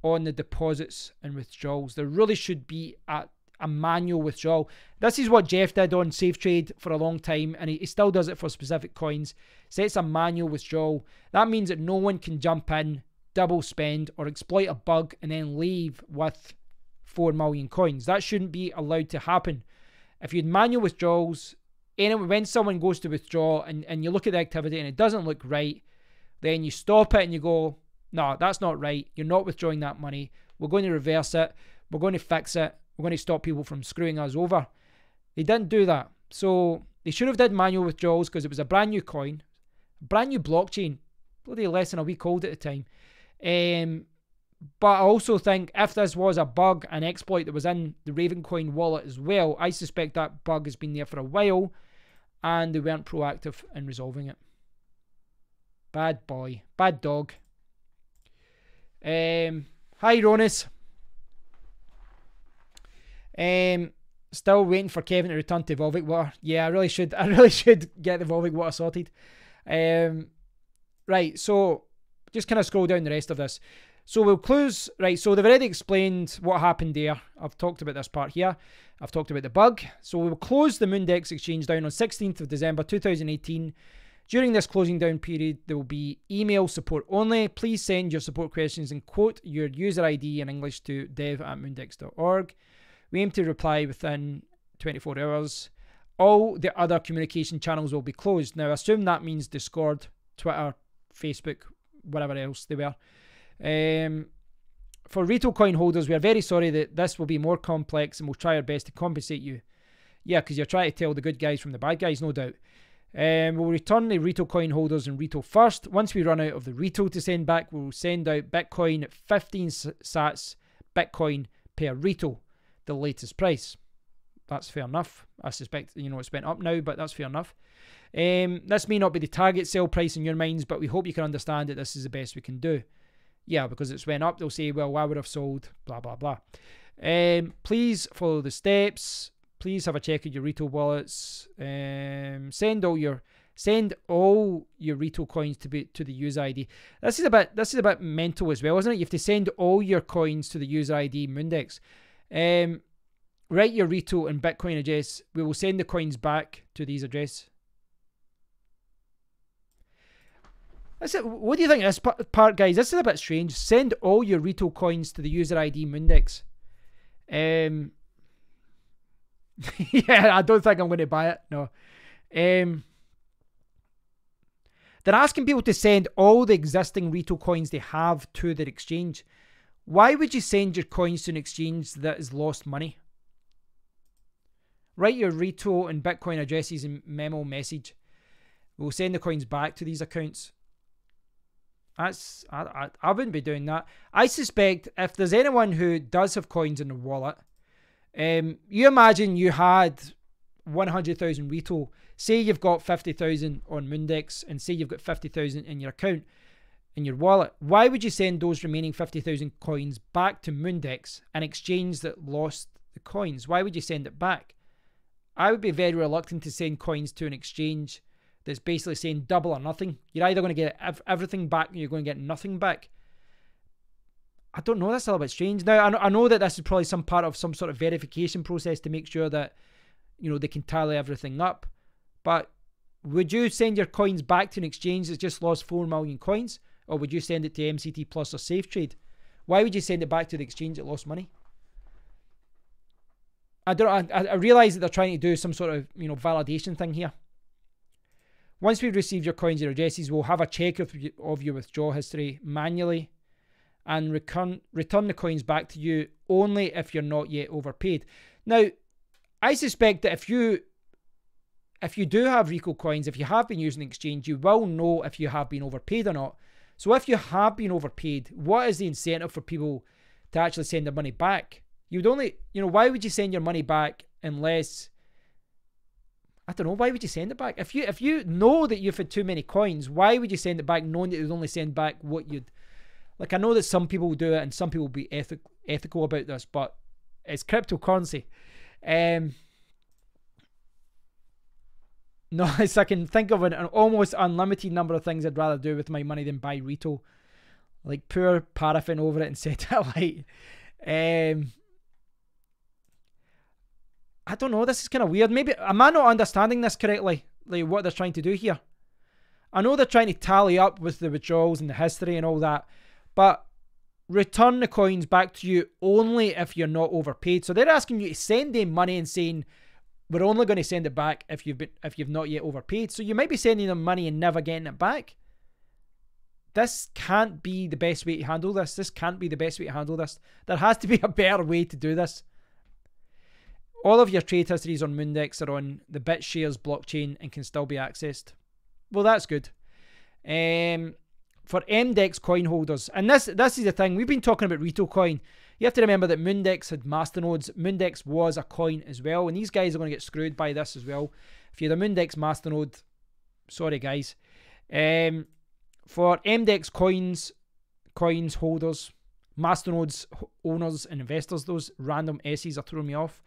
A: on the deposits and withdrawals. There really should be a manual withdrawal. This is what Jeff did on SafeTrade for a long time, and he still does it for specific coins. Sets a manual withdrawal. That means that no one can jump in, double spend, or exploit a bug and then leave with 4 million coins. That shouldn't be allowed to happen. If you had manual withdrawals, when someone goes to withdraw and you look at the activity and it doesn't look right, then you stop it and you go, no, that's not right. You're not withdrawing that money. We're going to reverse it. We're going to fix it. We're going to stop people from screwing us over. They didn't do that. So they should have did manual withdrawals because it was a brand new coin, brand new blockchain, bloody less than a week old at the time. But I also think if this was a bug, an exploit that was in the Ravencoin wallet as well, I suspect that bug has been there for a while and they weren't proactive in resolving it. Bad boy. Bad dog. Hi, Ronis. Still waiting for Kevin to return to Volvic Water. Yeah, I really should get the Volvic Water sorted. Right, so just kind of scroll down the rest of this. So we'll close. Right, so they've already explained what happened there. I've talked about this part here. I've talked about the bug. So we'll close the MoonDEX exchange down on 16th of December 2018. During this closing down period, there will be email support only. Please send your support questions and quote your user ID in English to dev@moondex.org. We aim to reply within 24 hours. All the other communication channels will be closed. Now, assume that means Discord, Twitter, Facebook, whatever else they were. For Rito coin holders, we are very sorry that this will be more complex and we'll try our best to compensate you. Yeah, because you're trying to tell the good guys from the bad guys, no doubt. We'll return the Rito coin holders in Rito first. Once we run out of the Rito to send back, we'll send out Bitcoin at 15 sats Bitcoin per Rito, the latest price. That's fair enough. I suspect, it's went up now, but that's fair enough. This may not be the target sell price in your minds, but we hope you can understand that this is the best we can do. Yeah, because it's went up, they'll say, well, I would have sold, blah, blah, blah. Please follow the steps. Please have a check of your Rito wallets. Send all your Rito coins to the user ID. This is a bit mental as well, isn't it? You have to send all your coins to the user ID MoonDEX. Write your Rito and Bitcoin address. We will send the coins back to these addresses. What do you think of this part, guys? This is a bit strange. Send all your Rito coins to the user ID MoonDEX. Yeah, I don't think I'm going to buy it. No. They're asking people to send all the existing Rito coins they have to their exchange. Why would you send your coins to an exchange that has lost money? Write your Rito and Bitcoin addresses in memo message. We'll send the coins back to these accounts. I wouldn't be doing that. I suspect if there's anyone who does have coins in their wallet, you imagine you had 100,000 Rito. Say you've got 50,000 on MoonDEX, and say you've got 50,000 in your account, in your wallet. Why would you send those remaining 50,000 coins back to MoonDEX, an exchange that lost the coins? Why would you send it back? I would be very reluctant to send coins to an exchange that's basically saying double or nothing. You're either going to get everything back or you're going to get nothing back. I don't know, that's a little bit strange. Now, I know that this is probably some part of some sort of verification process to make sure that, they can tally everything up. But would you send your coins back to an exchange that's just lost 4 million coins? Or would you send it to MCT Plus or SafeTrade? Why would you send it back to the exchange that lost money? I realise that they're trying to do some sort of, validation thing here. Once we've received your coins and addresses, we'll have a check of your withdrawal history manually and return the coins back to you only if you're not yet overpaid. Now, I suspect that if you do have Rito coins, if you have been using the exchange, you will know if you have been overpaid or not. So if you have been overpaid, what is the incentive for people to actually send their money back? You'd only, why would you send your money back unless, I don't know, why would you send it back? If you know that you've had too many coins, why would you send it back knowing that you'd only send back what you'd, I know that some people will do it and some people will be ethical about this, but it's cryptocurrency. No, I can think of an almost unlimited number of things I'd rather do with my money than buy Rito. Like pour paraffin over it and set it alight. I don't know, this is kind of weird. Maybe, am I not understanding this correctly? Like what they're trying to do here? I know they're trying to tally up with the withdrawals and the history and all that, but return the coins back to you only if you're not overpaid. So they're asking you to send them money and saying, we're only going to send it back if you've not yet overpaid. So you might be sending them money and never getting it back. This can't be the best way to handle this. This can't be the best way to handle this. There has to be a better way to do this. All of your trade histories on MoonDEX are on the BitShares blockchain and can still be accessed. Well, that's good. For MDEX coin holders, and this is the thing, we've been talking about Rito coin. You have to remember that MoonDEX had masternodes. MoonDEX was a coin as well, and these guys are going to get screwed by this as well. If you're the MoonDEX masternode, sorry guys. For MDEX coins holders, masternodes owners and investors, those random S's are throwing me off.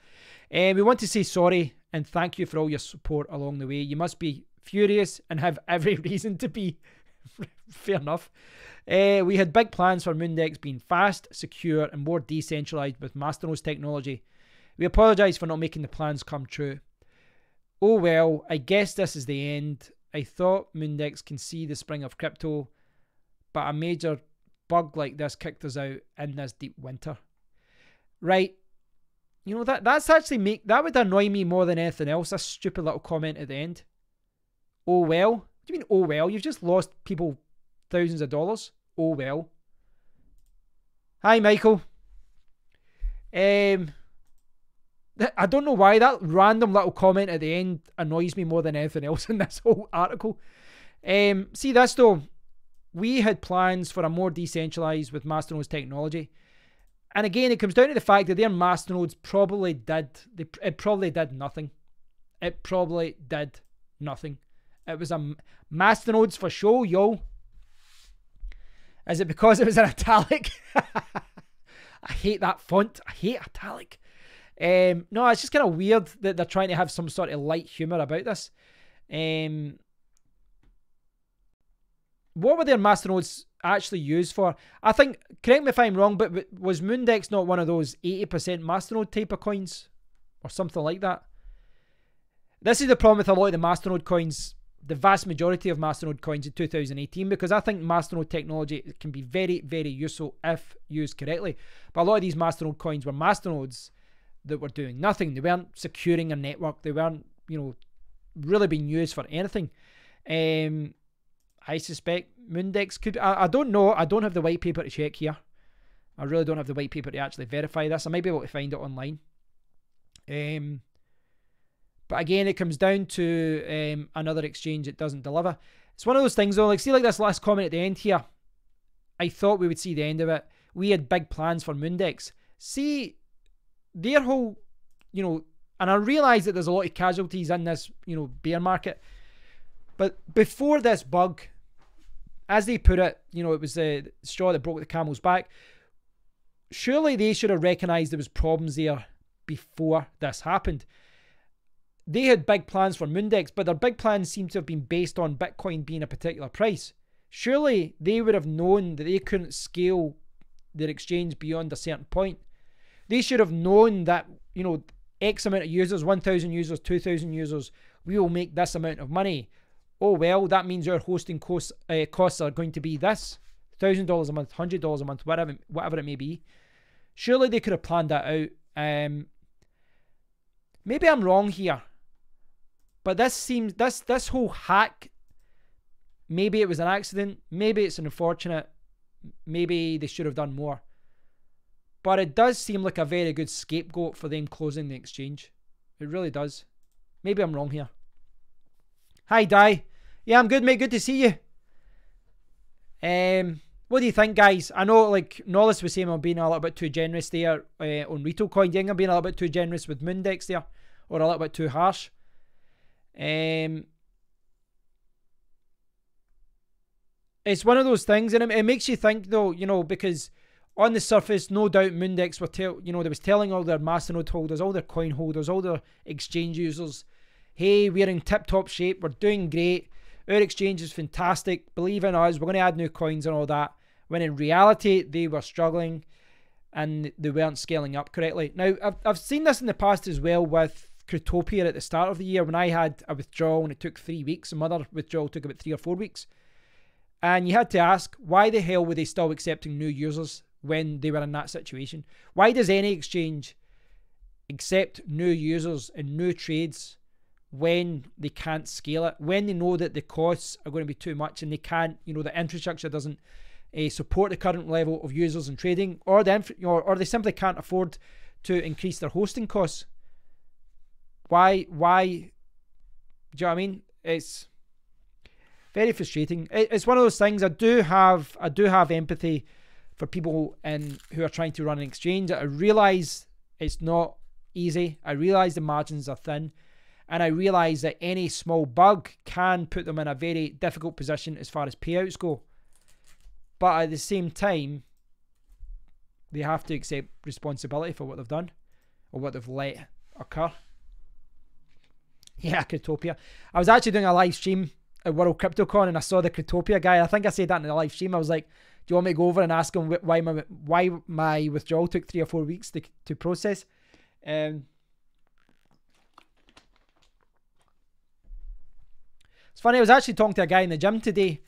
A: We want to say sorry and thank you for all your support along the way. You must be furious and have every reason to be. Fair enough. We had big plans for MoonDEX being fast, secure, and more decentralized with masternodes technology. We apologize for not making the plans come true. Oh well, I guess this is the end. I thought MoonDEX can see the spring of crypto, but a major bug like this kicked us out in this deep winter. Right. You know, that's actually that would annoy me more than anything else, a stupid little comment at the end. Oh well. What do you mean, oh well? You've just lost people thousands of dollars. Oh well. Hi, Michael. I don't know why that random little comment at the end annoys me more than anything else in this whole article. See this though. We had plans for a more decentralized with masternodes technology. And again, it comes down to the fact that their masternodes probably did nothing. It probably did nothing. It was a masternodes for show, yo. Is it because it was an italic? I hate that font. I hate italic. No, it's just kind of weird that they're trying to have some sort of light humor about this. What were their masternodes actually used for? I think, correct me if I'm wrong, but was MoonDEX not one of those 80% masternode type of coins? Or something like that? This is the problem with a lot of the masternode coins, the vast majority of masternode coins in 2018, because I think masternode technology can be very, very useful if used correctly. But a lot of these masternode coins were masternodes that were doing nothing. They weren't securing a network. They weren't, really being used for anything. I suspect MoonDEX could... I don't know. I don't have the white paper to check here. I really don't have the white paper to actually verify this. I might be able to find it online. But again, it comes down to another exchange that doesn't deliver. It's one of those things though, like see like this last comment at the end here. I thought we would see the end of it. We had big plans for MoonDEX. See, their whole, and I realise that there's a lot of casualties in this, bear market. But before this bug, as they put it, it was the straw that broke the camel's back. Surely they should have recognised there was problems there before this happened. They had big plans for MoonDEX, but their big plans seem to have been based on Bitcoin being a particular price. Surely they would have known that they couldn't scale their exchange beyond a certain point. They should have known that, X amount of users, 1,000 users, 2,000 users, we will make this amount of money. Oh, well, that means our hosting costs are going to be this, $1,000 a month, $100 a month, whatever it may be. Surely they could have planned that out. Maybe I'm wrong here, but this whole hack, maybe it was an accident, maybe it's unfortunate, maybe they should have done more. But it does seem like a very good scapegoat for them closing the exchange. It really does. Maybe I'm wrong here. Hi, Di. Yeah, I'm good, mate. Good to see you. What do you think, guys? I know, like, Nollis was saying I'm being a little bit too generous there on Rito coin. Do you think I'm being a little bit too generous with MoonDEX there? Or a little bit too harsh? It's one of those things, and it makes you think, though, because on the surface, no doubt MoonDEX were they was telling all their masternode holders, all their coin holders, all their exchange users, hey, we're in tip-top shape, we're doing great, our exchange is fantastic, believe in us, we're going to add new coins and all that, when in reality, they were struggling and they weren't scaling up correctly. Now, I've seen this in the past as well with Cryptopia at the start of the year when I had a withdrawal and it took 3 weeks, another withdrawal took about 3 or 4 weeks. And you had to ask, why the hell were they still accepting new users when they were in that situation? Why does any exchange accept new users and new trades when they can't scale it, when they know that the costs are going to be too much and they can't, the infrastructure doesn't support the current level of users and trading, or or they simply can't afford to increase their hosting costs? Why? Do you know what I mean? It's very frustrating. It's one of those things. I do have empathy for people who are trying to run an exchange. I realise it's not easy. I realise the margins are thin. And I realise that any small bug can put them in a very difficult position as far as payouts go. But at the same time, they have to accept responsibility for what they've done or what they've let occur. Yeah, Cryptopia. I was actually doing a live stream at World CryptoCon and I saw the Cryptopia guy. I think I said that in the live stream. I was like, do you want me to go over and ask him why my withdrawal took 3 or 4 weeks to process? It's funny, I was actually talking to a guy in the gym today.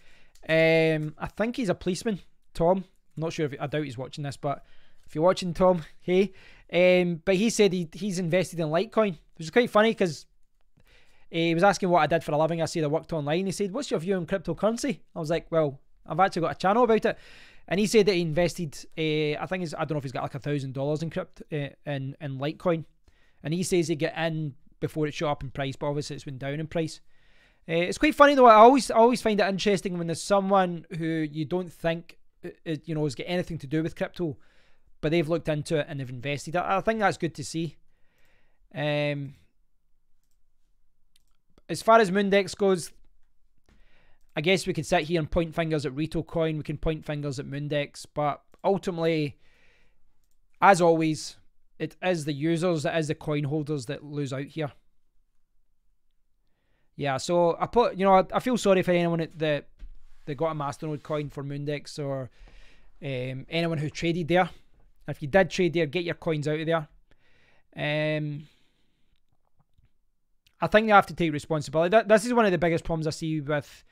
A: I think he's a policeman, Tom. I'm not sure I doubt he's watching this, but if you're watching, Tom, hey. But he said he's invested in Litecoin, which is quite funny because he was asking what I did for a living. I said I worked online. He said, what's your view on cryptocurrency? I was like, well, I've actually got a channel about it. And he said that he invested, I don't know if he's got like $1,000 in Litecoin. and he says he get in before it shot up in price, but obviously it's went down in price. It's quite funny though. I always find it interesting when there's someone who you don't think has got anything to do with crypto, but they've looked into it and they've invested. I think that's good to see. As far as MoonDEX goes, I guess we could sit here and point fingers at Rito coin. We can point fingers at MoonDEX, but ultimately, as always, it is the users, it is the coin holders that lose out here. Yeah, so I feel sorry for anyone that got a Masternode coin for MoonDEX, or anyone who traded there. If you did trade there, get your coins out of there. I think they have to take responsibility. This is one of the biggest problems I see with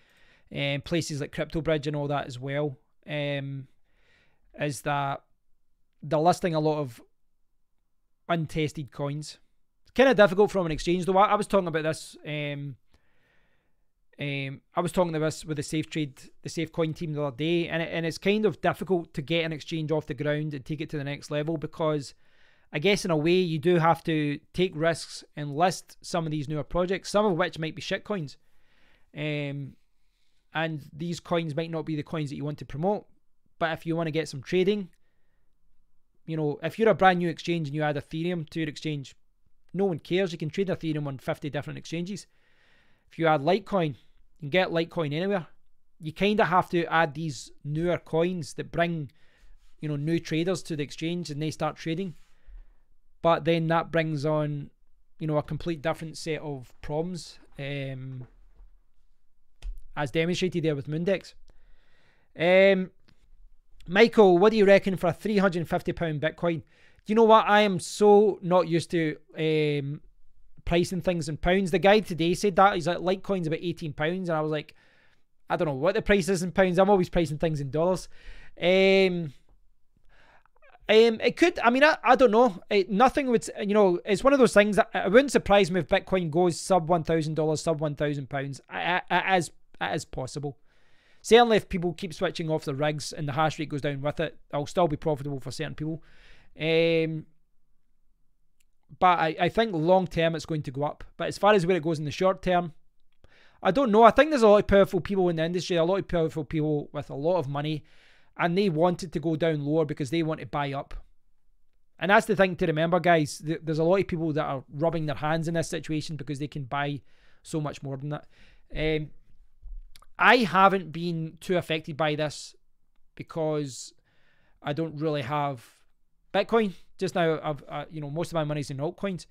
A: places like CryptoBridge and all that as well. Is that they're listing a lot of untested coins. It's kind of difficult from an exchange though. I was talking about this. I was talking about this with the SafeCoin team the other day, and it's kind of difficult to get an exchange off the ground and take it to the next level, because I guess in a way you do have to take risks and list some of these newer projects, some of which might be shitcoins. And these coins might not be the coins that you want to promote, but if you want to get some trading, if you're a brand new exchange and you add Ethereum to your exchange, no one cares. You can trade Ethereum on 50 different exchanges. If you add Litecoin, you can get Litecoin anywhere. You kind of have to add these newer coins that bring, new traders to the exchange and they start trading. But then that brings on, a complete different set of problems, as demonstrated there with MoonDEX. Michael, what do you reckon for a £350 Bitcoin? You know what? I am so not used to pricing things in pounds. The guy today said that. He's like, Litecoin's about £18. And I was like, I don't know what the price is in pounds. I'm always pricing things in dollars. It could, I don't know. Nothing would, it's one of those things that it wouldn't surprise me if Bitcoin goes sub $1,000, sub £1,000. It is possible. Certainly if people keep switching off the rigs and the hash rate goes down with it, it'll still be profitable for certain people. But I think long term it's going to go up. But as far as where it goes in the short term, I don't know. I think there's a lot of powerful people in the industry, a lot of powerful people with a lot of money, and they want it to go down lower because they want to buy up. And that's the thing to remember, guys. There's a lot of people that are rubbing their hands in this situation because they can buy so much more than that. I haven't been too affected by this because I don't really have Bitcoin just now. I've most of my money's in altcoins.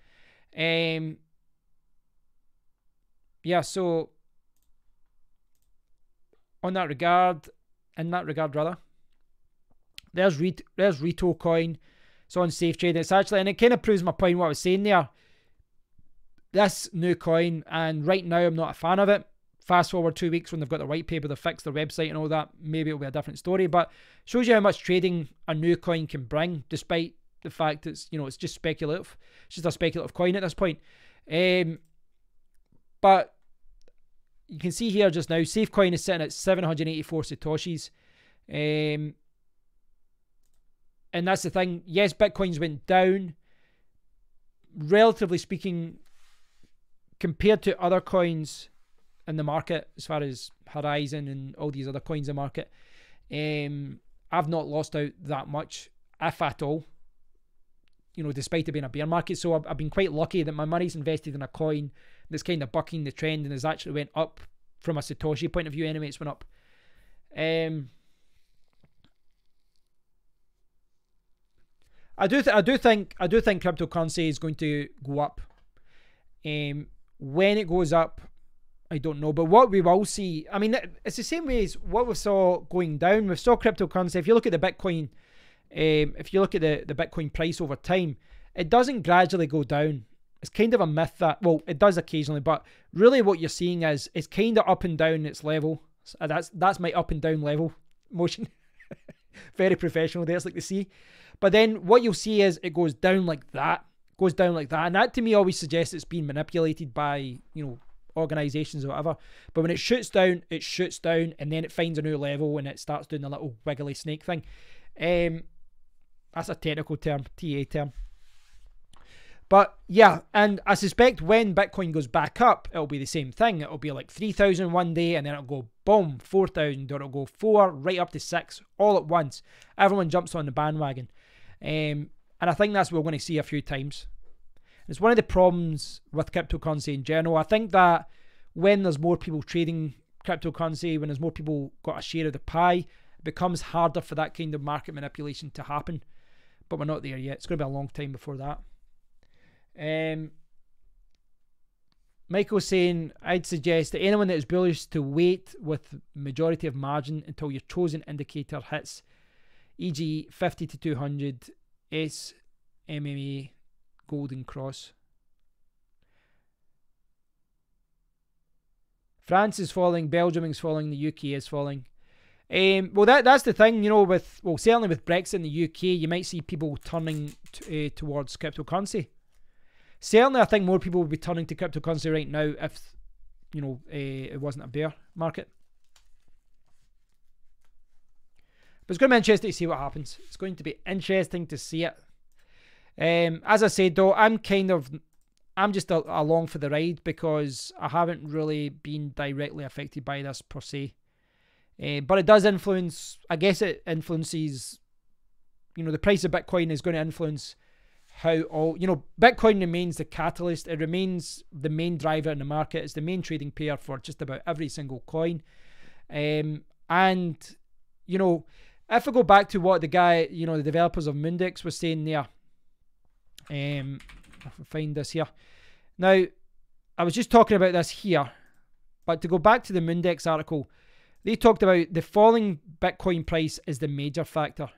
A: Yeah, so in that regard, there's Rito coin. It's on Safe Trade. It's actually, and it kind of proves my point what I was saying there. This new coin, and right now I'm not a fan of it. Fast forward 2 weeks when they've got the white paper, they've fixed their website and all that, maybe it'll be a different story, but shows you how much trading a new coin can bring, despite the fact it's, it's just speculative. It's just a speculative coin at this point. But you can see here just now, SafeCoin is sitting at 784 Satoshis. And that's the thing. Yes, Bitcoin's went down. Relatively speaking, compared to other coins in the market, as far as Horizon and all these other coins in the market, I've not lost out that much, if at all, despite it being a bear market. So I've been quite lucky that my money's invested in a coin that's kind of bucking the trend and has actually went up from a Satoshi point of view. Anyway, it's went up. I do think cryptocurrency is going to go up. When it goes up, I don't know, but what we will see, it's the same way as what we saw going down. We saw cryptocurrency. If you look at the Bitcoin, if you look at the Bitcoin price over time, it doesn't gradually go down. It's kind of a myth that, well, it does occasionally, but really what you're seeing is it's kind of up and down its level. That's my up and down level motion. Very professional there, it's like the sea. But then what you'll see is it goes down like that, and that to me always suggests it's being manipulated by, organizations or whatever. But when it shoots down, and then it finds a new level and it starts doing the little wiggly snake thing. That's a technical term, TA term. But yeah, and I suspect when Bitcoin goes back up, it'll be the same thing. It'll be like 3,000 one day, and then it'll go boom, 4,000, or it'll go 4 right up to 6 all at once. Everyone jumps on the bandwagon. And I think that's what we're going to see a few times. It's one of the problems with cryptocurrency in general. I think that when there's more people trading cryptocurrency, when there's more people got a share of the pie, it becomes harder for that kind of market manipulation to happen. But we're not there yet. It's going to be a long time before that. Michael's saying, I'd suggest that anyone that is bullish to wait with majority of margin until your chosen indicator hits, e.g. 50 to 200 SMA Golden Cross. France is falling, Belgium is falling, the UK is falling. Well, that's the thing, you know, certainly with Brexit in the UK, you might see people turning towards cryptocurrency. Certainly, I think more people would be turning to cryptocurrency right now if, you know, it wasn't a bear market. But it's going to be interesting to see what happens. It's going to be interesting to see it. As I said, though, I'm just along for the ride because I haven't really been directly affected by this per se. But it does influence, I guess it influences, you know, the price of Bitcoin is going to influence how all, you know, Bitcoin remains the catalyst. It remains the main driver in the market. It's the main trading pair for just about every single coin. And, you know, if I go back to what the guy, you know, the developers of MoonDEX was saying there, if I find this here. Now, I was just talking about this here, but to go back to the MoonDEX article, they talked about the falling Bitcoin price is the major factor.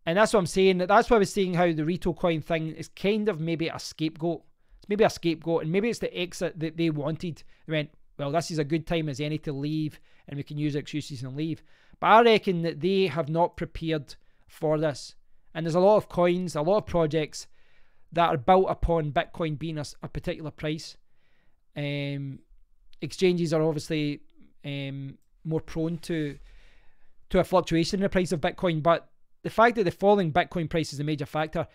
A: And that's what I'm saying. That's why I was saying how the Rito coin thing is kind of maybe a scapegoat. It's maybe a scapegoat, and maybe it's the exit that they wanted. They went, well, this is a good time as any to leave, and we can use excuses and leave. But I reckon that they have not prepared for this. And there's a lot of coins, a lot of projects that are built upon Bitcoin being a particular price. Exchanges are obviously more prone to a fluctuation in the price of Bitcoin, but the fact that the falling Bitcoin price is a major factor,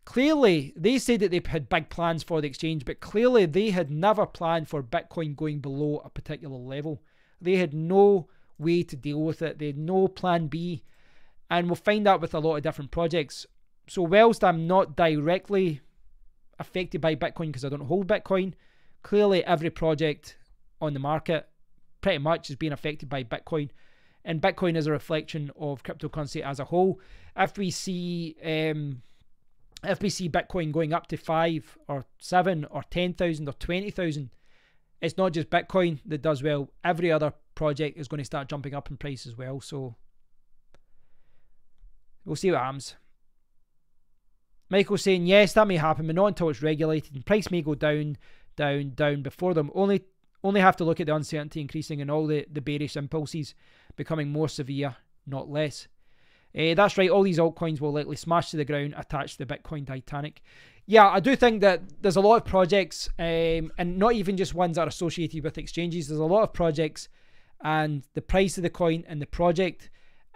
A: clearly they said that they had big plans for the exchange, but clearly they had never planned for Bitcoin going below a particular level. They had no way to deal with it. They had no plan B. And we'll find that with a lot of different projects. So whilst I'm not directly affected by Bitcoin because I don't hold Bitcoin, clearly every project on the market pretty much is being affected by Bitcoin. And Bitcoin is a reflection of cryptocurrency as a whole. If we see Bitcoin going up to 5 or 7 or 10,000 or 20,000, it's not just Bitcoin that does well. Every other project is going to start jumping up in price as well. So we'll see what happens. Michael's saying, yes, that may happen, but not until it's regulated. And price may go down before them. Only have to look at the uncertainty increasing and all the bearish impulses becoming more severe, not less. That's right, all these altcoins will likely smash to the ground attached to the Bitcoin Titanic. Yeah, I do think that there's a lot of projects, and not even just ones that are associated with exchanges. There's a lot of projects, and the price of the coin and the project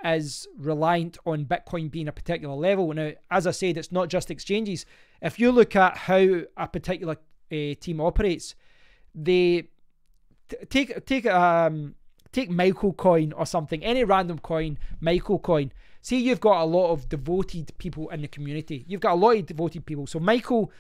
A: is reliant on Bitcoin being a particular level. Now, as I said, it's not just exchanges. If you look at how a particular team operates, they take Michael coin or something, any random coin, Michael coin. See, you've got a lot of devoted people in the community. You've got a lot of devoted people. So Michael,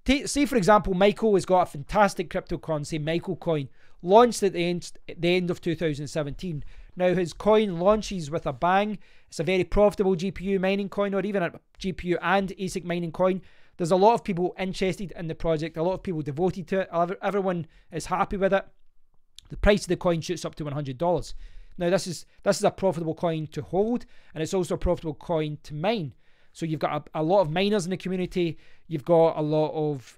A: say for example, Michael has got a fantastic cryptocurrency, Michael coin, launched at the end of 2017. Now his coin launches with a bang. It's a very profitable GPU mining coin, or even a GPU and ASIC mining coin. There's a lot of people interested in the project, a lot of people devoted to it. Everyone is happy with it. The price of the coin shoots up to $100. Now this is a profitable coin to hold, and it's also a profitable coin to mine. So you've got a lot of miners in the community. You've got a lot of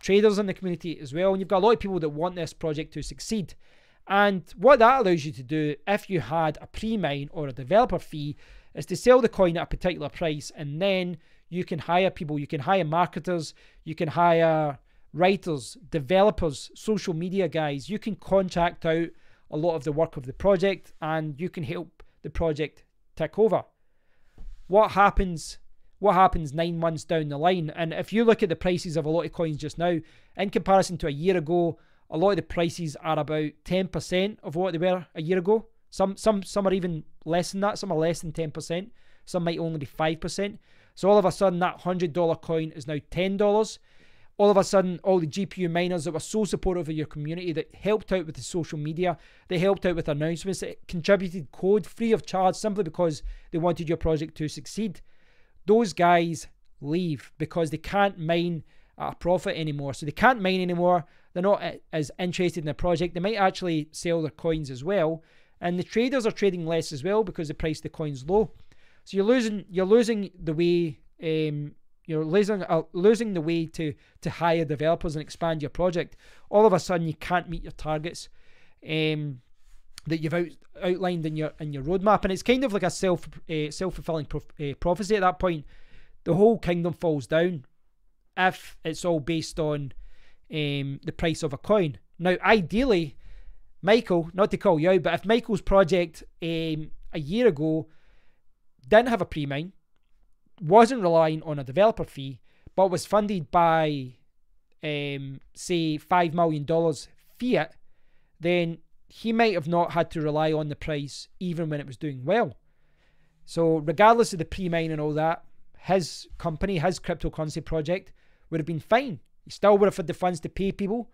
A: traders in the community as well, and you've got a lot of people that want this project to succeed. And what that allows you to do, if you had a pre-mine or a developer fee, is to sell the coin at a particular price, and then you can hire people, you can hire marketers, you can hire writers, developers, social media guys. You can contract out a lot of the work of the project, and you can help the project tick over. What happens what happens 9 months down the line. And if you look at the prices of a lot of coins just now, in comparison to a year ago, a lot of the prices are about 10% of what they were a year ago. Some are even less than that. Some are less than 10%. Some might only be 5%. So all of a sudden, that $100 coin is now $10. All of a sudden, all the GPU miners that were so supportive of your community, that helped out with the social media, they helped out with announcements, that contributed code free of charge simply because they wanted your project to succeed. Those guys leave because they can't mine at a profit anymore. So they can't mine anymore. They're not as interested in the project. They might actually sell their coins as well. And the traders are trading less as well because the price of the coin's low. So you're losing the way you're losing the way to hire developers and expand your project. All of a sudden, you can't meet your targets that you've outlined in your roadmap, and it's kind of like a self-fulfilling prophecy at that point. The whole kingdom falls down if it's all based on the price of a coin. Now, ideally, Michael, not to call you out, but if Michael's project a year ago didn't have a pre-mine, wasn't relying on a developer fee, but was funded by, say, $5 million fiat, then he might have not had to rely on the price even when it was doing well. So regardless of the pre-mine and all that, his company, his cryptocurrency project would have been fine. He still would have had the funds to pay people.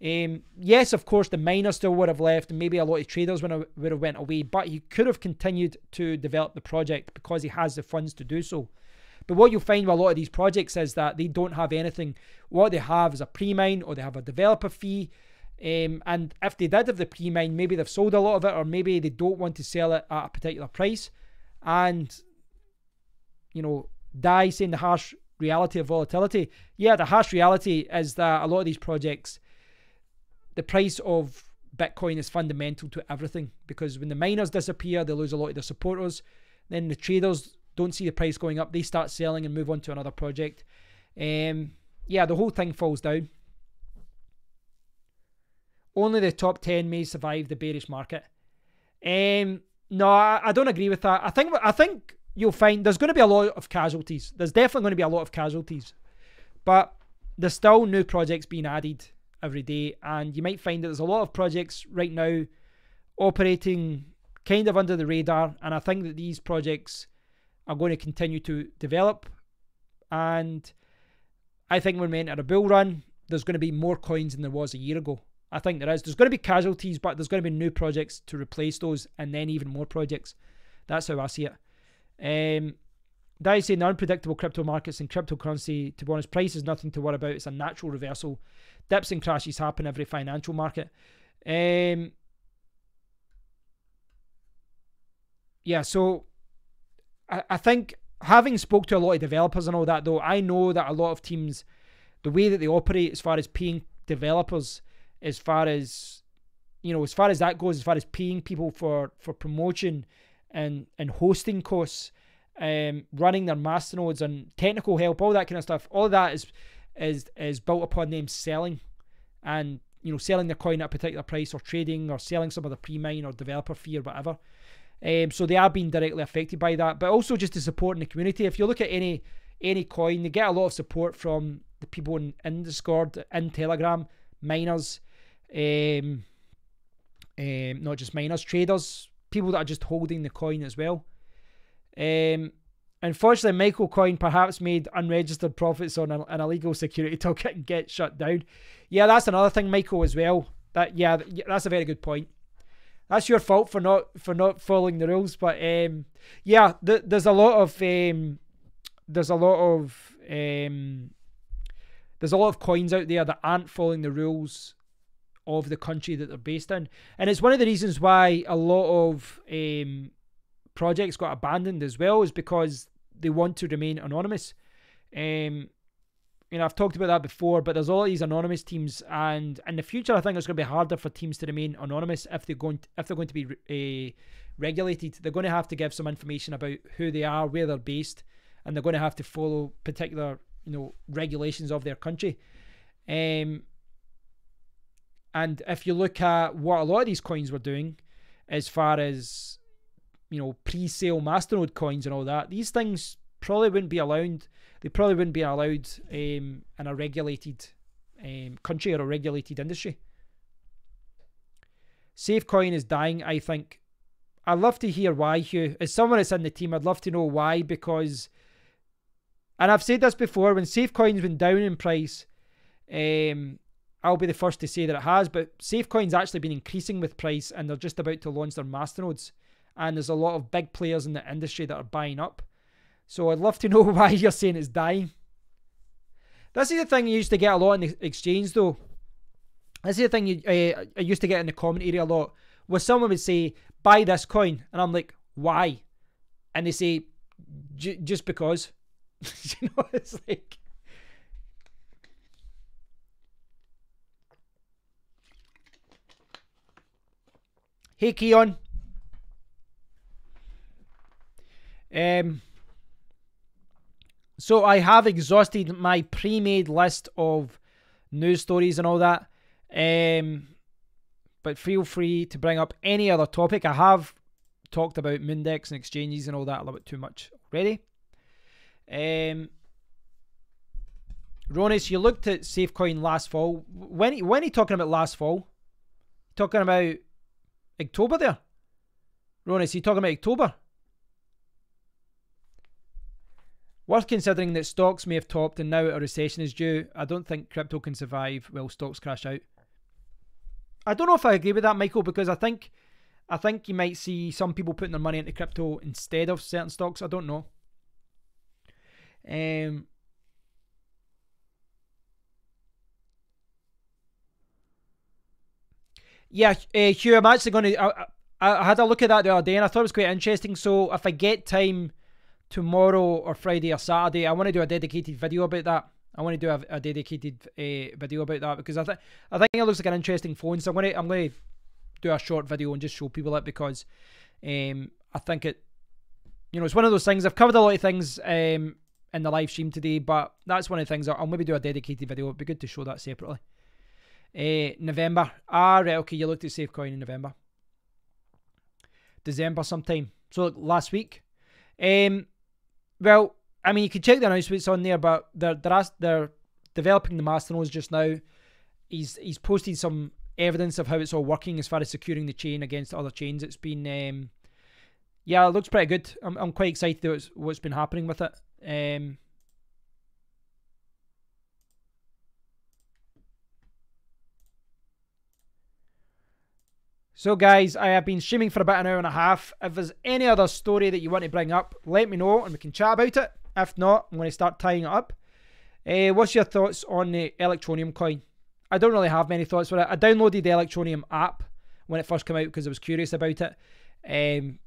A: Yes, of course, the miners still would have left, and maybe a lot of traders would have went away, but he could have continued to develop the project because he has the funds to do so. But what you'll find with a lot of these projects is that they don't have anything. What they have is a pre-mine, or they have a developer fee. And if they did have the pre-mine, maybe they've sold a lot of it, or maybe they don't want to sell it at a particular price. And, you know, die saying the harsh reality of volatility. Yeah, the harsh reality is that a lot of these projects, the price of Bitcoin is fundamental to everything, because when the miners disappear, they lose a lot of their supporters. Then the traders don't see the price going up, they start selling and move on to another project. Yeah, the whole thing falls down. Only the top 10 may survive the bearish market. No, I don't agree with that. I think you'll find there's going to be a lot of casualties. There's definitely going to be a lot of casualties. But there's still new projects being added every day. And you might find that there's a lot of projects right now operating kind of under the radar. And I think that these projects are going to continue to develop. And I think when we enter a bull run, there's going to be more coins than there was a year ago. I think there is. There's going to be casualties, but there's going to be new projects to replace those, and then even more projects. That's how I see it. That is saying the unpredictable crypto markets and cryptocurrency, to be honest, price is nothing to worry about. It's a natural reversal. Dips and crashes happen every financial market. Yeah, so I think, having spoke to a lot of developers and all that, though, I know that a lot of teams, the way that they operate as far as paying developers, as far as, you know, as far as that goes, as far as paying people for promotion and hosting costs, running their masternodes and technical help, all that kind of stuff, all of that is built upon them selling, and, you know, selling their coin at a particular price, or trading, or selling some of the pre-mine or developer fee or whatever. So they are being directly affected by that, but also just to support in the community. If you look at any coin, they get a lot of support from the people in Discord, in Telegram, miners, not just miners, traders, people that are just holding the coin as well. Unfortunately, Michael Coin perhaps made unregistered profits on an illegal security token and get shut down. Yeah, that's another thing, Michael, as well. That's a very good point. That's your fault for not following the rules. But yeah, there's a lot of coins out there that aren't following the rules of the country that they're based in, and it's one of the reasons why a lot of projects got abandoned as well, is because they want to remain anonymous. You know, I've talked about that before, but there's all these anonymous teams, and in the future, I think it's going to be harder for teams to remain anonymous if they're going to be regulated. They're going to have to give some information about who they are, where they're based, and they're going to have to follow particular, you know, regulations of their country. And if you look at what a lot of these coins were doing, as far as, you know, pre-sale masternode coins and all that, these things probably wouldn't be allowed. They probably wouldn't be allowed in a regulated country or a regulated industry. Safecoin is dying, I think. I'd love to hear why, Hugh. As someone that's in the team, I'd love to know why, because, and I've said this before, when Safecoin's been down in price, I'll be the first to say that it has, but Safecoin's actually been increasing with price, and they're just about to launch their masternodes. And there's a lot of big players in the industry that are buying up. So I'd love to know why you're saying it's dying. This is the thing you used to get a lot in the exchange, though. This is the thing I used to get in the comment area a lot, where someone would say, buy this coin. And I'm like, why? And they say, just because. You know, it's like... Hey, Keon. So I have exhausted my pre-made list of news stories and all that. But feel free to bring up any other topic. I have talked about MoonDEX and exchanges and all that a little bit too much already. Ronis, you looked at Safecoin last fall. When are you talking about last fall? Talking about October there? Ronis, you talking about October? Worth considering that stocks may have topped and now a recession is due. I don't think crypto can survive while stocks crash out. I don't know if I agree with that, Michael, because I think you might see some people putting their money into crypto instead of certain stocks. I don't know. Yeah, Hugh, I'm actually going to... I had a look at that the other day and I thought it was quite interesting. So if I get time tomorrow or Friday or Saturday, I want to do a dedicated video about that. I want to do a dedicated video about that, because I think it looks like an interesting phone. So I'm going to do a short video and just show people it, because I think it, you know, it's one of those things. I've covered a lot of things in the live stream today, but that's one of the things I'll maybe do a dedicated video. It'd be good to show that separately. November. Right, okay, you looked at Safecoin in November. December sometime. So like last week. Well, I mean, you can check the announcements on there, but they're developing the masternodes just now. He's posted some evidence of how it's all working as far as securing the chain against other chains. It's been, yeah, it looks pretty good. I'm quite excited about what's been happening with it. So guys, I have been streaming for about an hour and a half. If there's any other story that you want to bring up, let me know and we can chat about it. If not, I'm going to start tying it up. What's your thoughts on the Electronium coin? I don't really have many thoughts for it. I downloaded the Electronium app when it first came out because I was curious about it. And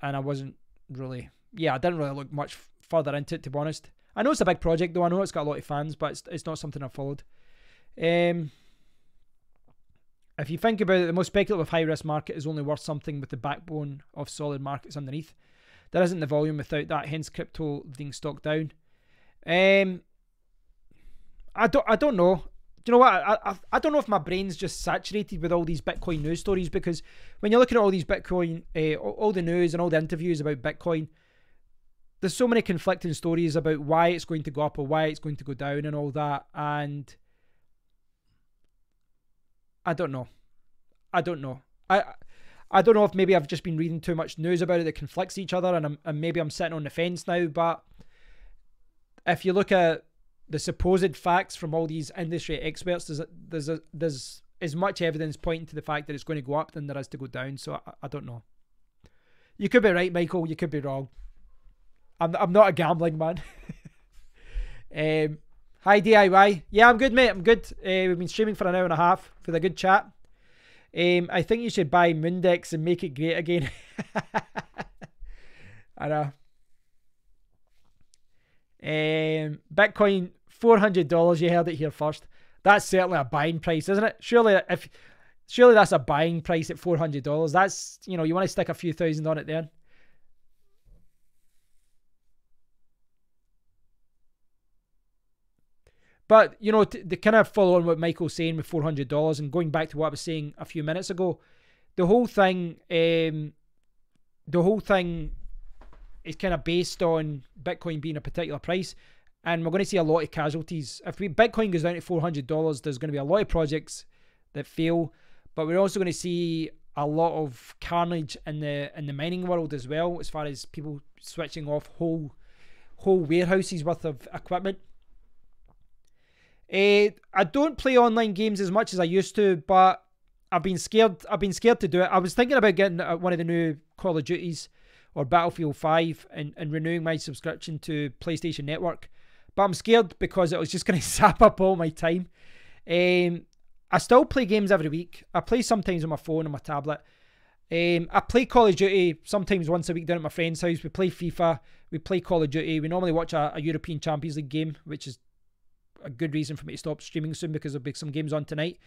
A: I wasn't really... Yeah, I didn't really look much further into it, to be honest. I know it's a big project though. I know it's got a lot of fans, but it's not something I've followed. If you think about it, the most speculative high-risk market is only worth something with the backbone of solid markets underneath. There isn't the volume without that, hence crypto being stocked down. I don't know. Do you know what? I don't know if my brain's just saturated with all these Bitcoin news stories, because when you're looking at all these Bitcoin, all the news and all the interviews about Bitcoin, there's so many conflicting stories about why it's going to go up or why it's going to go down and all that, and I don't know. I don't know. I don't know if maybe I've just been reading too much news about it that conflicts each other, and maybe I'm sitting on the fence now. But if you look at the supposed facts from all these industry experts, there's as much evidence pointing to the fact that it's going to go up than there is to go down. So I don't know. You could be right, Michael. You could be wrong. I'm not a gambling man. Hi DIY. Yeah, I'm good, mate. I'm good. We've been streaming for an hour and a half with a good chat. I think you should buy MoonDEX and make it great again. I know. Bitcoin $400. You heard it here first. That's certainly a buying price, isn't it? Surely that's a buying price at $400. That's, you know, you want to stick a few thousand on it there. But, you know, to kind of follow on what Michael's saying with $400 and going back to what I was saying a few minutes ago, the whole thing is kind of based on Bitcoin being a particular price. And we're going to see a lot of casualties. If Bitcoin goes down to $400, there's going to be a lot of projects that fail. But we're also going to see a lot of carnage in the mining world as well, as far as people switching off whole warehouses worth of equipment. I don't play online games as much as I used to, but I've been scared to do it. I was thinking about getting one of the new Call of Duties or Battlefield 5 and renewing my subscription to PlayStation Network. But I'm scared because it was just going to sap up all my time. I still play games every week. I play sometimes on my phone and my tablet. I play Call of Duty sometimes once a week down at my friend's house. We play FIFA. We play Call of Duty. We normally watch a European Champions League game, which is a good reason for me to stop streaming soon because there'll be some games on tonight.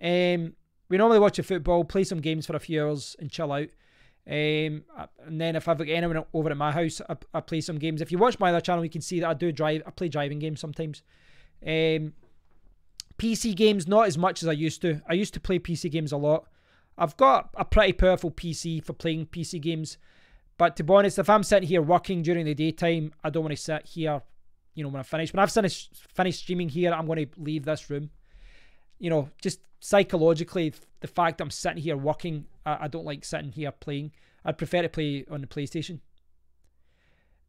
A: We normally watch a football, play some games for a few hours and chill out. And then if I've got anyone over at my house, I play some games. If you watch my other channel, you can see that I play driving games sometimes. PC games, not as much as I used to. I used to play PC games a lot. I've got a pretty powerful PC for playing PC games. But to be honest, if I'm sitting here working during the daytime, I don't want to sit here, when I finish. When I've finished streaming here, I'm going to leave this room. Just psychologically, the fact that I'm sitting here working, I don't like sitting here playing. I'd prefer to play on the PlayStation.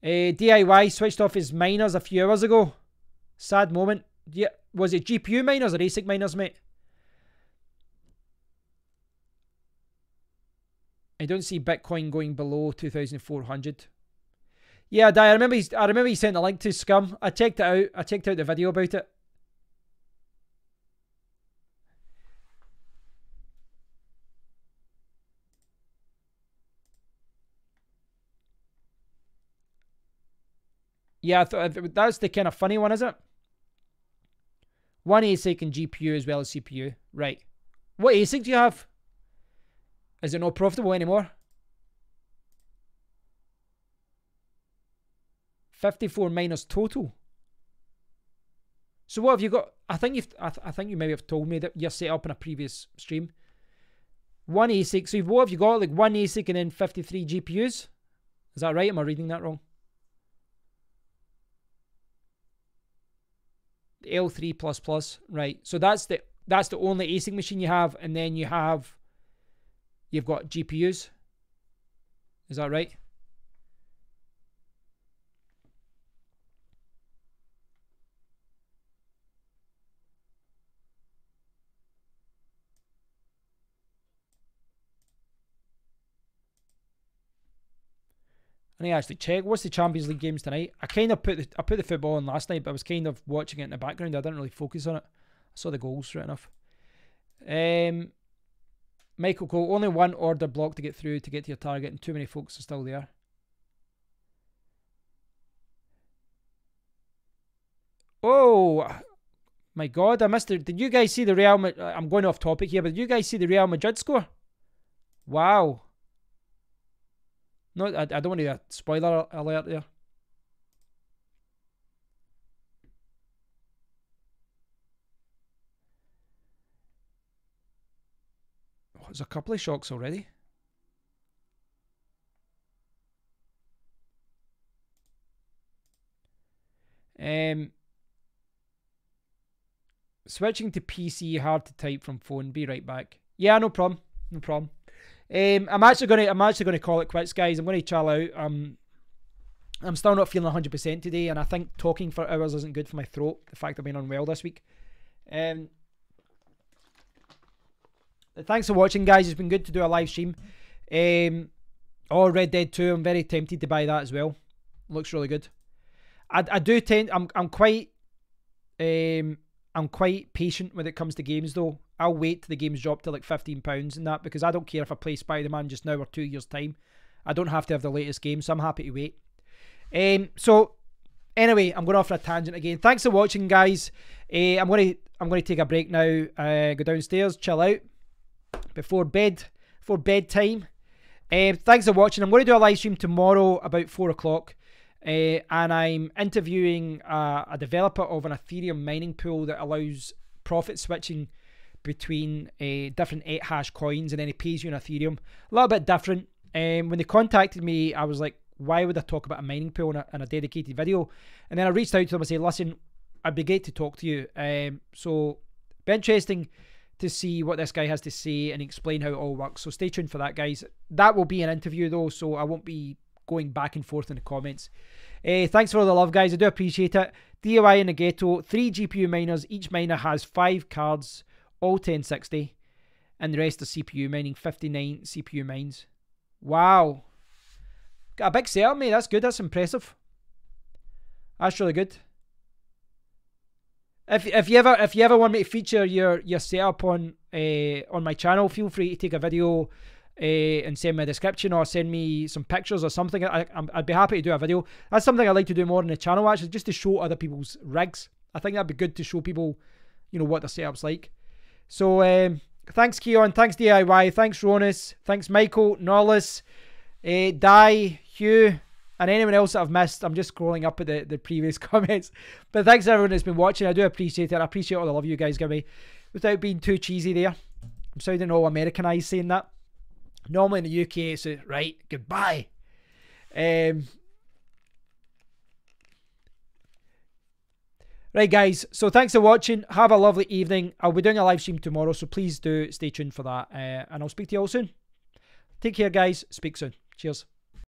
A: DIY switched off his miners a few hours ago. Sad moment. Yeah, was it GPU miners or ASIC miners, mate? I don't see Bitcoin going below 2,400. Yeah, I remember he sent a link to Scum. I checked it out. I checked out the video about it. Yeah, that's the kind of funny one, is it? One ASIC and GPU as well as CPU. Right. What ASIC do you have? Is it not profitable anymore? 54 miners total. So what have you got? I think you maybe have told me that you're set up in a previous stream. One ASIC. So what have you got? Like one ASIC and then 53 GPUs? Is that right? Am I reading that wrong? L3++, right? So that's the only ASIC machine you have, and then you've got GPUs. Is that right? I need to actually check. What's the Champions League games tonight? I kind of put the football on last night, but I was kind of watching it in the background. I didn't really focus on it. I saw the goals right enough. Michael Cole, only one order block to get through to get to your target, and too many folks are still there. Oh my God, I missed it. Did you guys see the Real Madrid? I'm going off topic here, but did you guys see the Real Madrid score? Wow. No, I don't want to do a spoiler alert there. Oh, there's a couple of shocks already. Switching to PC, hard to type from phone. Be right back. Yeah, no problem. No problem. I'm actually gonna call it quits, guys. I'm gonna chill out. I'm still not feeling 100% today, and I think talking for hours isn't good for my throat. The fact I've been unwell this week. Thanks for watching, guys. It's been good to do a live stream. Red Dead 2. I'm very tempted to buy that as well. Looks really good. I do tend. I'm quite patient when it comes to games, though. I'll wait till the games drop to like £15 and that, because I don't care if I play Spider-Man just now or 2 years time. I don't have to have the latest game, so I'm happy to wait. So anyway, I'm going off on a tangent again. Thanks for watching, guys. I'm going to take a break now. Go downstairs, chill out before bedtime. Thanks for watching. I'm going to do a live stream tomorrow about 4 o'clock. And I'm interviewing a developer of an Ethereum mining pool that allows profit switching between different 8-hash coins, and then he pays you in Ethereum. A little bit different. When they contacted me, I was like, why would I talk about a mining pool in a dedicated video? And then I reached out to them and said, listen, I'd be great to talk to you. So be interesting to see what this guy has to say and explain how it all works. So stay tuned for that, guys. That will be an interview though, so I won't be going back and forth in the comments. Thanks for all the love, guys. I do appreciate it. DIY in the ghetto, 3 GPU miners. Each miner has 5 cards, all 1060. And the rest are CPU mining, 59 CPU mines. Wow. Got a big setup, mate. That's good. That's impressive. That's really good. If you ever want me to feature your setup on my channel, feel free to take a video and send me a description or send me some pictures or something. I'd be happy to do a video. That's something I like to do more on the channel, actually, just to show other people's rigs. I think that'd be good to show people, you know, what the setup's like. So thanks Keon, thanks DIY, thanks Ronis, thanks Michael, Norlis, Di, Hugh, and anyone else that I've missed. I'm just scrolling up at the previous comments. But thanks to everyone that's been watching. I do appreciate it. I appreciate all the love you guys give me. Without being too cheesy there. I'm sounding all Americanized saying that. Normally in the UK it's right, goodbye. Right guys, so thanks for watching. Have a lovely evening. I'll be doing a live stream tomorrow, so please do stay tuned for that. And I'll speak to you all soon. Take care guys. Speak soon. Cheers.